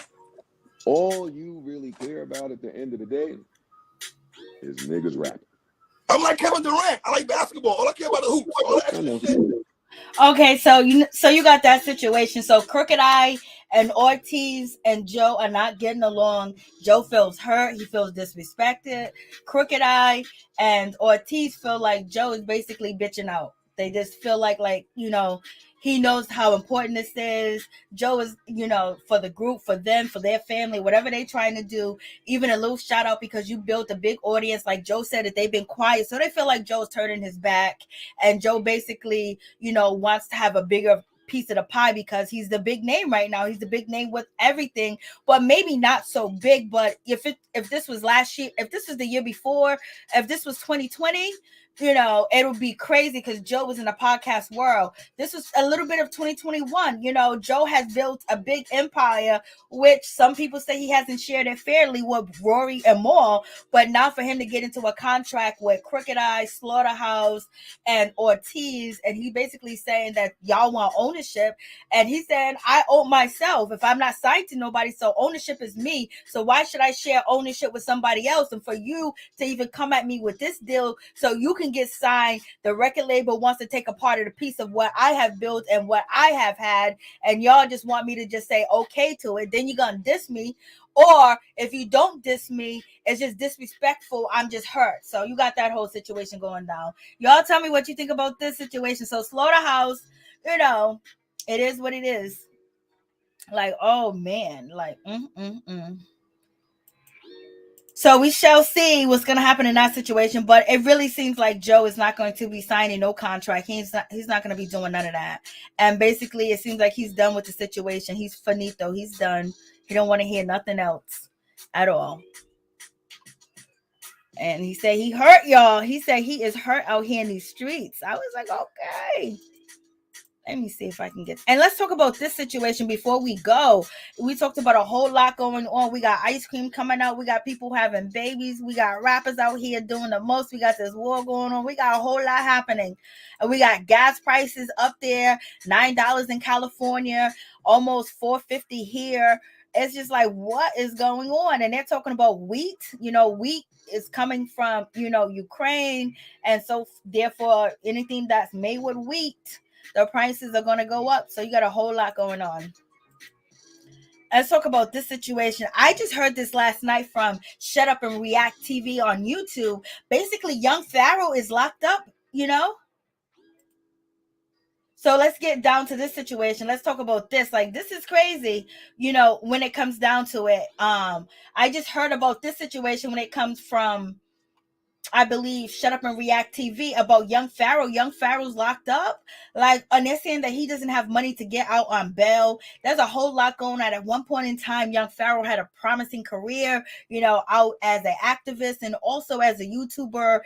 All you really care about at the end of the day is niggas rapping. I'm like Kevin Durant. I like basketball. All I care about is hoops. All that extra shit. Okay, so you got that situation. So Crooked I and Ortiz and Joe are not getting along. Joe feels hurt. He feels disrespected. Crooked I and Ortiz feel like Joe is basically bitching out. They just feel like he knows how important this is. Joe is, for the group, for them, for their family, whatever they're trying to do. Even a little shout out because you built a big audience. Like Joe said, that they've been quiet. So they feel like Joe's turning his back. And Joe basically, wants to have a bigger piece of the pie because he's the big name right now. He's the big name with everything, but maybe not so big. But if this was last year, if this was the year before, if this was 2020, it would be crazy because Joe was in the podcast world. This was a little bit of 2021. Joe has built a big empire, which some people say he hasn't shared it fairly with Rory and Mal. But now for him to get into a contract with Crooked I, Slaughterhouse, and Ortiz, and he basically saying that y'all want ownership, and he said, I own myself if I'm not signed to nobody, so ownership is me. So why should I share ownership with somebody else? And for you to even come at me with this deal so you can get signed, the record label wants to take a part of the piece of what I have built and what I have had, and y'all just want me to just say okay to it. Then you're gonna diss me, or if you don't diss me, it's just disrespectful. I'm just hurt. So you got that whole situation going down. Y'all tell me what you think about this situation. So Slaughterhouse, it is what it is. Like, oh man, like So we shall see what's going to happen in that situation, but it really seems like Joe is not going to be signing no contract. He's not going to be doing none of that. And basically it seems like he's done with the situation. He's finito. He's done. He don't want to hear nothing else at all. And he said he hurt, y'all. He said he is hurt out here in these streets. I was like, okay. Let me see if I can get. And let's talk about this situation before we go. We talked about a whole lot going on. We got ice cream coming out. We got people having babies. We got rappers out here doing the most. We got this war going on. We got a whole lot happening. And we got gas prices up there, $9 in California, almost $4.50 here. It's just like, what is going on? And they're talking about wheat. Wheat is coming from, Ukraine. And so therefore, anything that's made with wheat, the prices are going to go up. So you got a whole lot going on. Let's talk about this situation. I just heard this last night from Shut Up and React TV on YouTube. Basically, young Pharaoh is locked up, So let's get down to this situation. Let's talk about this. Like, this is crazy, when it comes down to it. I just heard about this situation when it comes from, I believe, Shut Up and React TV about young Pharaoh. Young Pharaoh's locked up. And they're saying that he doesn't have money to get out on bail. There's a whole lot going on. At one point in time, young Pharaoh had a promising career, out as an activist and also as a YouTuber,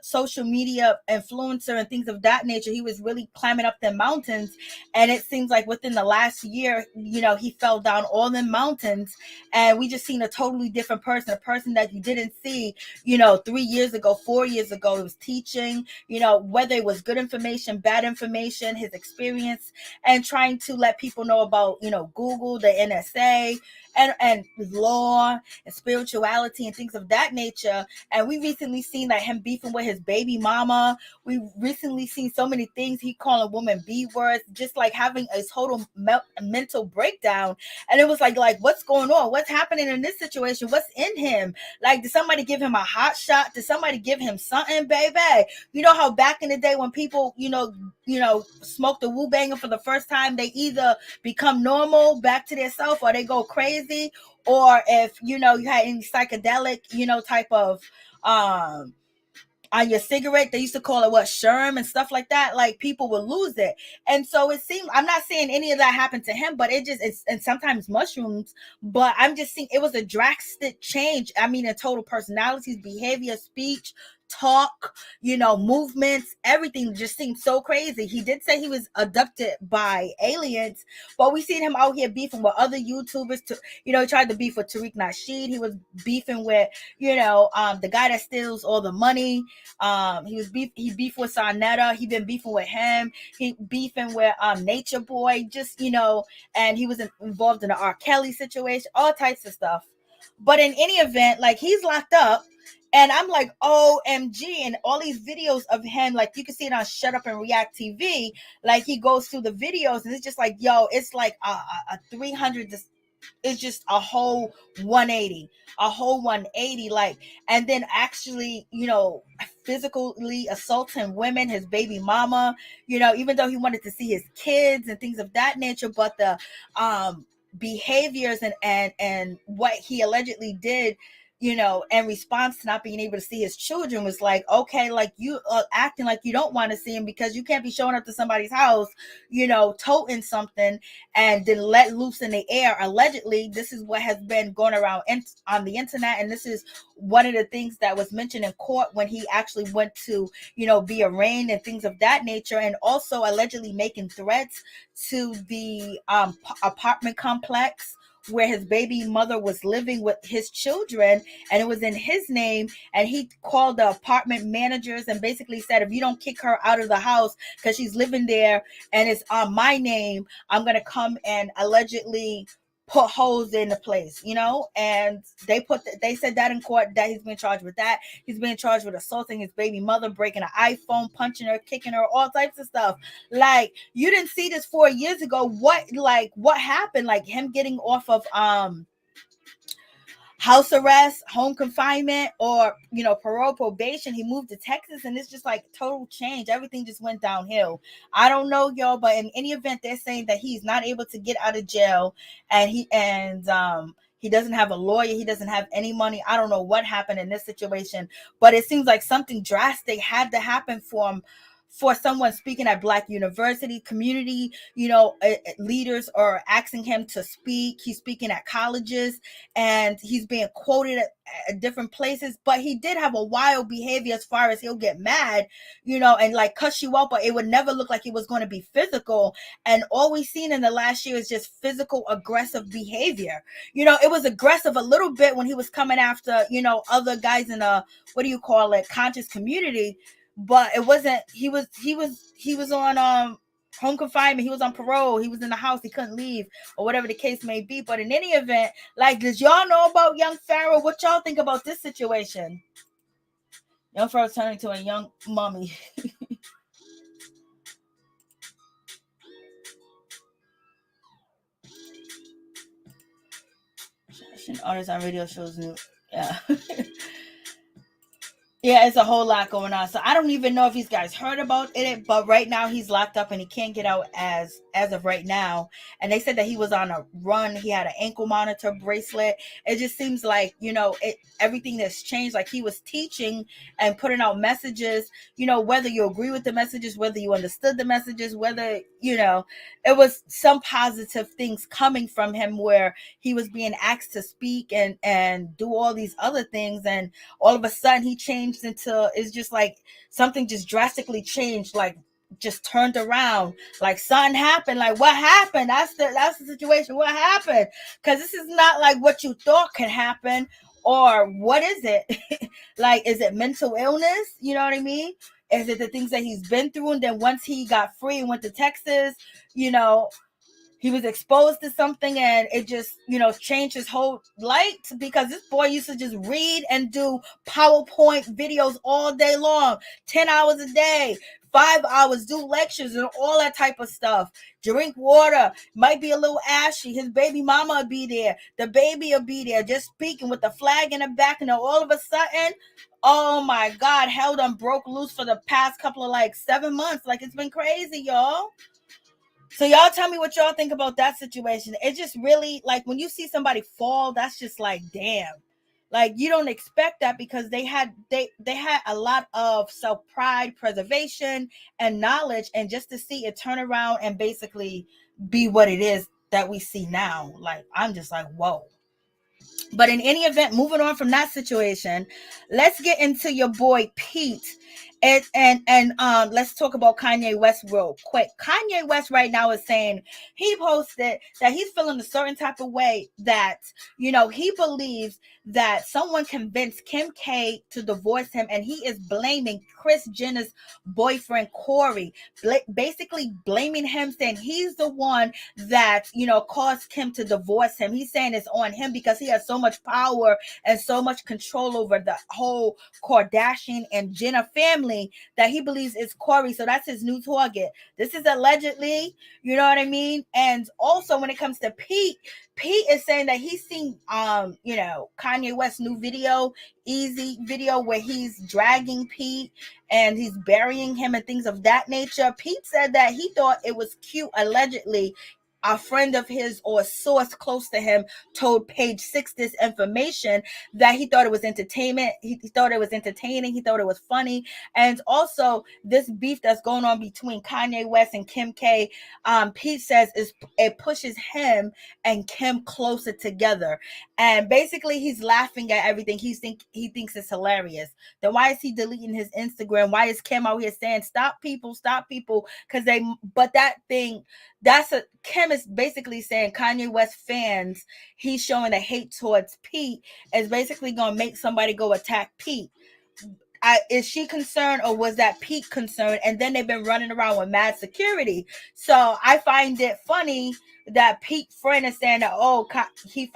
social media influencer and things of that nature. He was really climbing up the mountains. And it seems like within the last year, he fell down all the mountains. And we just seen a totally different person, a person that you didn't see, 3 years ago, 4 years ago. It was teaching, whether it was good information, bad information, his experience, and trying to let people know about, Google, the NSA, and law and spirituality and things of that nature. And we recently seen that him beefing with his baby mama. We recently seen so many things. He calling women B words, just like having a total mental breakdown. And it was like, what's going on? What's happening in this situation? What's in him? Like, did somebody give him a hot shot? Did somebody give him something, baby? You know how back in the day when people, smoke the woo banger for the first time, they either become normal back to their self or they go crazy. Or if you had any psychedelic type of on your cigarette, they used to call it sherm and stuff like that, like people would lose it. And so it seemed, I'm not saying any of that happened to him, but and sometimes mushrooms, but I'm just saying it was a drastic change. I mean, in total personalities, behavior, speech, talk, movements, everything just seemed so crazy. He did say he was abducted by aliens, but we seen him out here beefing with other YouTubers. He tried to beef with Tariq Nasheed. He was beefing with, the guy that steals all the money. He beefed with Sarnetta. He been beefing with him. He beefing with Nature Boy, just, and he was involved in the R. Kelly situation, all types of stuff. But in any event, like, he's locked up. And I'm like, OMG, and all these videos of him, like, you can see it on Shut Up and React TV. Like, he goes through the videos, and it's just like, yo, it's like a 300, it's just a whole 180, like, and then actually, physically assaulting women, his baby mama, even though he wanted to see his kids and things of that nature, but the behaviors and what he allegedly did, in response to not being able to see his children, was like, okay, like, you acting like you don't want to see him because you can't be showing up to somebody's house, toting something and then let loose in the air. Allegedly, this is what has been going around on the internet, and this is one of the things that was mentioned in court when he actually went to, be arraigned and things of that nature, and also allegedly making threats to the apartment complex where his baby mother was living with his children, and it was in his name, and he called the apartment managers and basically said, if you don't kick her out of the house because she's living there and it's on my name, I'm gonna come and allegedly put holes in the place, and they said that in court, that he's been charged with that. He's being charged with assaulting his baby mother, breaking an iPhone, punching her, kicking her, all types of stuff. Like, you didn't see this 4 years ago. What happened? Like, him getting off of house arrest, home confinement, or parole, probation. He moved to Texas, and it's just like total change. Everything just went downhill. I don't know, y'all, but in any event, they're saying that he's not able to get out of jail, and he doesn't have a lawyer. He doesn't have any money. I don't know what happened in this situation, but it seems like something drastic had to happen for someone speaking at Black University. Community, leaders are asking him to speak. He's speaking at colleges, and he's being quoted at different places. But he did have a wild behavior as far as he'll get mad, and like cuss you out, but it would never look like it was going to be physical. And all we've seen in the last year is just physical aggressive behavior. It was aggressive a little bit when he was coming after, other guys in a, conscious community. But it wasn't. He was on home confinement. He was on parole. He was in the house. He couldn't leave, or whatever the case may be. But in any event, like, does y'all know about young Pharaoh? What y'all think about this situation? Young Pharaoh turning to a young mommy. Artists on radio shows new. Yeah. Yeah, it's a whole lot going on. So I don't even know if these guys heard about it, but right now he's locked up and he can't get out as of right now. And they said that he was on a run. He had an ankle monitor bracelet. It just seems like, everything that's changed. Like, he was teaching and putting out messages, whether you agree with the messages, whether you understood the messages, whether, it was some positive things coming from him where he was being asked to speak and do all these other things. And all of a sudden he changed into, it's just like something just drastically changed, like just turned around, like something happened. Like, what happened? That's the situation. What happened? Because this is not like what you thought could happen. Or what is it? Like, is it mental illness? You know what I mean? Is it the things that he's been through? And then once he got free and went to Texas, he was exposed to something, and it just, changed his whole light, because this boy used to just read and do PowerPoint videos all day long, 10 hours a day, 5 hours, do lectures and all that type of stuff. Drink water, might be a little ashy. His baby mama will be there. The baby will be there, just speaking with the flag in the back. And then all of a sudden, oh my God, hell done broke loose for the past couple of 7 months. Like, it's been crazy, y'all. So y'all tell me what y'all think about that situation. It just really, like, when you see somebody fall, that's just like, damn. Like, you don't expect that, because they had a lot of self-pride, preservation, and knowledge, and just to see it turn around and basically be what it is that we see now, like, I'm just like, whoa. But in any event, moving on from that situation, let's get into your boy Pete. And let's talk about Kanye West real quick. Kanye West right now is saying, he posted that he's feeling a certain type of way, that, you know, he believes that someone convinced Kim K to divorce him, and he is blaming Kris Jenner's boyfriend Corey, basically blaming him, saying he's the one that, you know, caused Kim to divorce him. He's saying it's on him because he has so much power and so much control over the whole Kardashian and Jenner family that he believes is Corey. So that's his new target. This is allegedly, you know what I mean? And also when it comes to Pete is saying that he's seen you know, Kanye West's new video, Easy video, where he's dragging Pete and he's burying him and things of that nature. Pete said that he thought it was cute. Allegedly, a friend of his or a source close to him told Page Six this information, that he thought it was entertainment. He thought it was entertaining. He thought it was funny. And also this beef that's going on between Kanye West and Kim K, Pete says it pushes him and Kim closer together. And basically he's laughing at everything. He thinks it's hilarious. Then why is he deleting his Instagram? Why is Kim out here saying stop people? Because Kim is basically saying Kanye West fans, he's showing a hate towards Pete, is basically going to make somebody go attack Pete. Is she concerned, or was that Pete concerned? And then they've been running around with mad security. So I find it funny that Pete's friend is saying that, he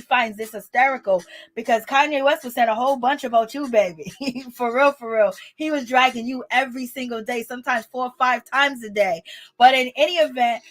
finds this hysterical, because Kanye West was saying a whole bunch about you, baby. For real. He was dragging you every single day, sometimes 4 or 5 times a day. But in any event,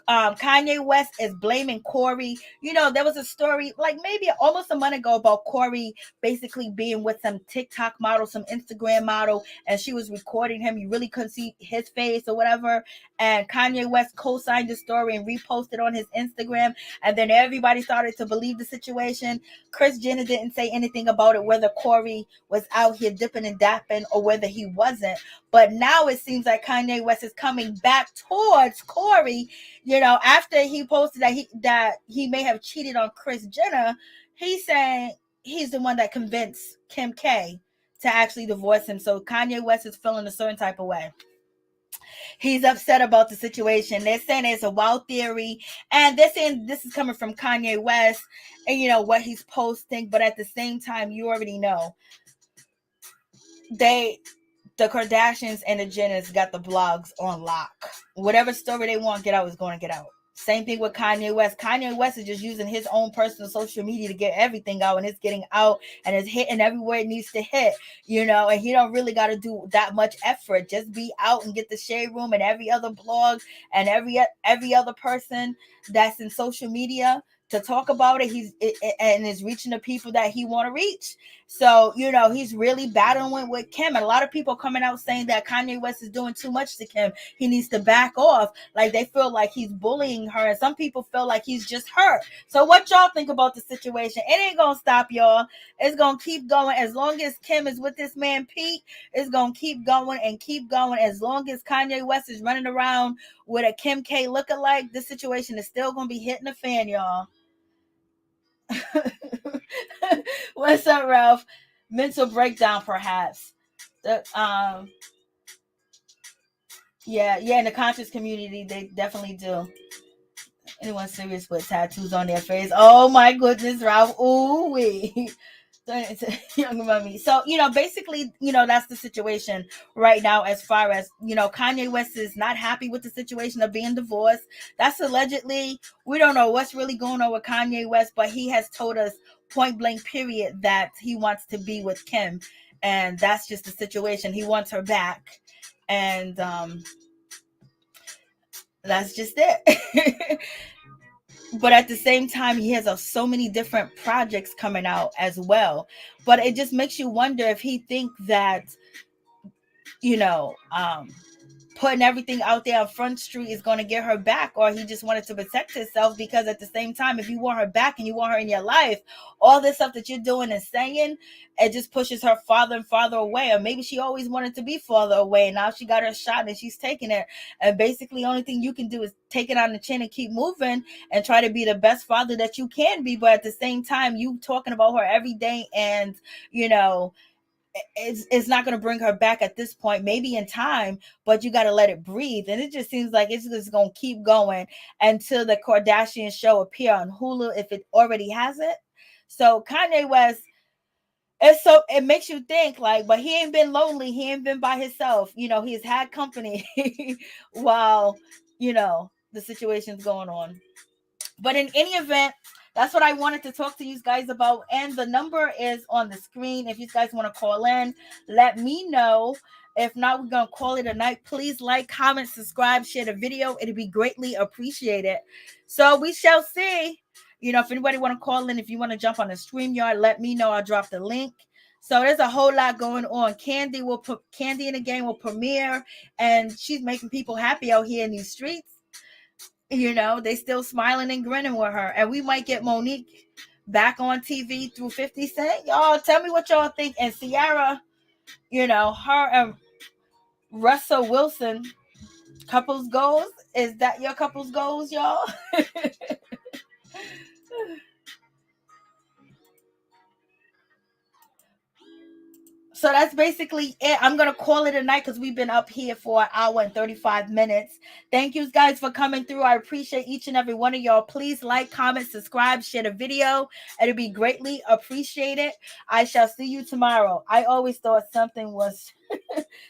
Kanye West is blaming Corey. You know, there was a story like maybe almost a month ago about Corey basically being with some TikTok model, some Instagram model, and she was recording him. You really couldn't see his face or whatever. And Kanye West co-signed the story and reposted on his Instagram. And then everybody started to believe the situation. Kris Jenner didn't say anything about it, whether Corey was out here dipping and dapping or whether he wasn't. But now it seems like Kanye West is coming back towards Corey. You know, after he posted that he may have cheated on Kris Jenner, he's saying he's the one that convinced Kim K to actually divorce him. So Kanye West is feeling a certain type of way. He's upset about the situation. They're saying it's a wild theory, and they're saying this is coming from Kanye West and, you know, what he's posting. But at the same time, you already know the Kardashians and the Jenners got the blogs on lock. Whatever story they want to get out is going to get out. Same thing with Kanye West. Kanye West is just using his own personal social media to get everything out, and it's getting out and it's hitting everywhere it needs to hit, you know, and he don't really got to do that much effort. Just be out and get the Shade Room and every other blog and every other person that's in social media to talk about it. And is reaching the people that he want to reach. So, you know, he's really battling with Kim. And a lot of people coming out saying that Kanye West is doing too much to Kim. He needs to back off. Like, they feel like he's bullying her. And some people feel like he's just hurt. So what y'all think about the situation? It ain't going to stop, y'all. It's going to keep going. As long as Kim is with this man, Pete, it's going to keep going and keep going. As long as Kanye West is running around with a Kim K lookalike, this situation is still going to be hitting the fan, y'all. What's up, Ralph? Mental breakdown, perhaps. Yeah, in the conscious community, they definitely do. Anyone serious with tattoos on their face? Oh my goodness, Ralph. Ooh wee. Young mommy. So, you know, basically, you know, that's the situation right now, as far as, you know, Kanye West is not happy with the situation of being divorced. That's allegedly. We don't know what's really going on with Kanye West, but he has told us point blank period that he wants to be with Kim, and that's just the situation. He wants her back, and that's just it. But at the same time, he has so many different projects coming out as well. But it just makes you wonder if he thinks that, you know, putting everything out there on Front Street is going to get her back, or he just wanted to protect himself. Because at the same time, if you want her back and you want her in your life, all this stuff that you're doing and saying, it just pushes her farther and farther away. Or maybe she always wanted to be farther away, and now she got her shot and she's taking it. And basically the only thing you can do is take it on the chin and keep moving and try to be the best father that you can be. But at the same time, you talking about her every day, and you know, it's not going to bring her back at this point. Maybe in time, but you got to let it breathe. And it just seems like it's just going to keep going until the Kardashian show appear on Hulu, if it already hasn't. So Kanye West, it makes you think like, but he ain't been lonely. He ain't been by himself. You know, he's had company while, you know, the situation's going on. But in any event, that's what I wanted to talk to you guys about. And the number is on the screen. If you guys want to call in, let me know. If not, we're going to call it a night. Please like, comment, subscribe, share the video. It'd be greatly appreciated. So we shall see. You know, if anybody want to call in, if you want to jump on the StreamYard, let me know. I'll drop the link. So there's a whole lot going on. Kandi and the Gang will premiere, and she's making people happy out here in these streets. You know, they still smiling and grinning with her. And we might get Monique back on TV through 50 Cent. Y'all tell me what y'all think. And Ciara, you know, her and Russell Wilson couples goals. Is that your couples goals, y'all? So that's basically it. I'm going to call it a night because we've been up here for an hour and 35 minutes. Thank you guys for coming through. I appreciate each and every one of y'all. Please like, comment, subscribe, share the video. It'll be greatly appreciated. I shall see you tomorrow. I always thought something was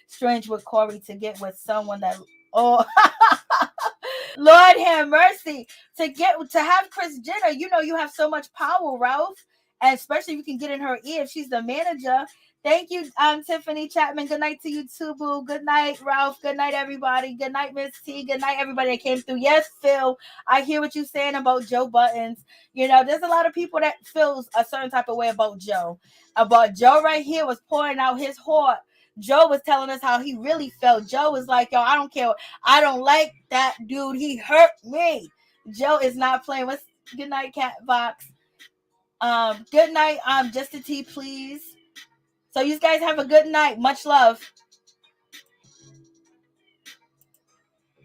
strange with Corey to get with someone that... Oh, Lord have mercy. To have Kris Jenner, you know you have so much power, Ralph. And especially if you can get in her ear if she's the manager. Thank you, Tiffany Chapman. Good night to you too, boo. Good night, Ralph. Good night, everybody. Good night, Miss T. Good night, everybody that came through. Yes, Phil, I hear what you're saying about Joe Buttons. You know, there's a lot of people that feels a certain type of way about Joe. About Joe right here was pouring out his heart. Joe was telling us how he really felt. Joe was like, yo, I don't care. I don't like that dude. He hurt me. Joe is not playing with. Good night, Cat Box. Good night, Just a Tea, please. So you guys have a good night. Much love.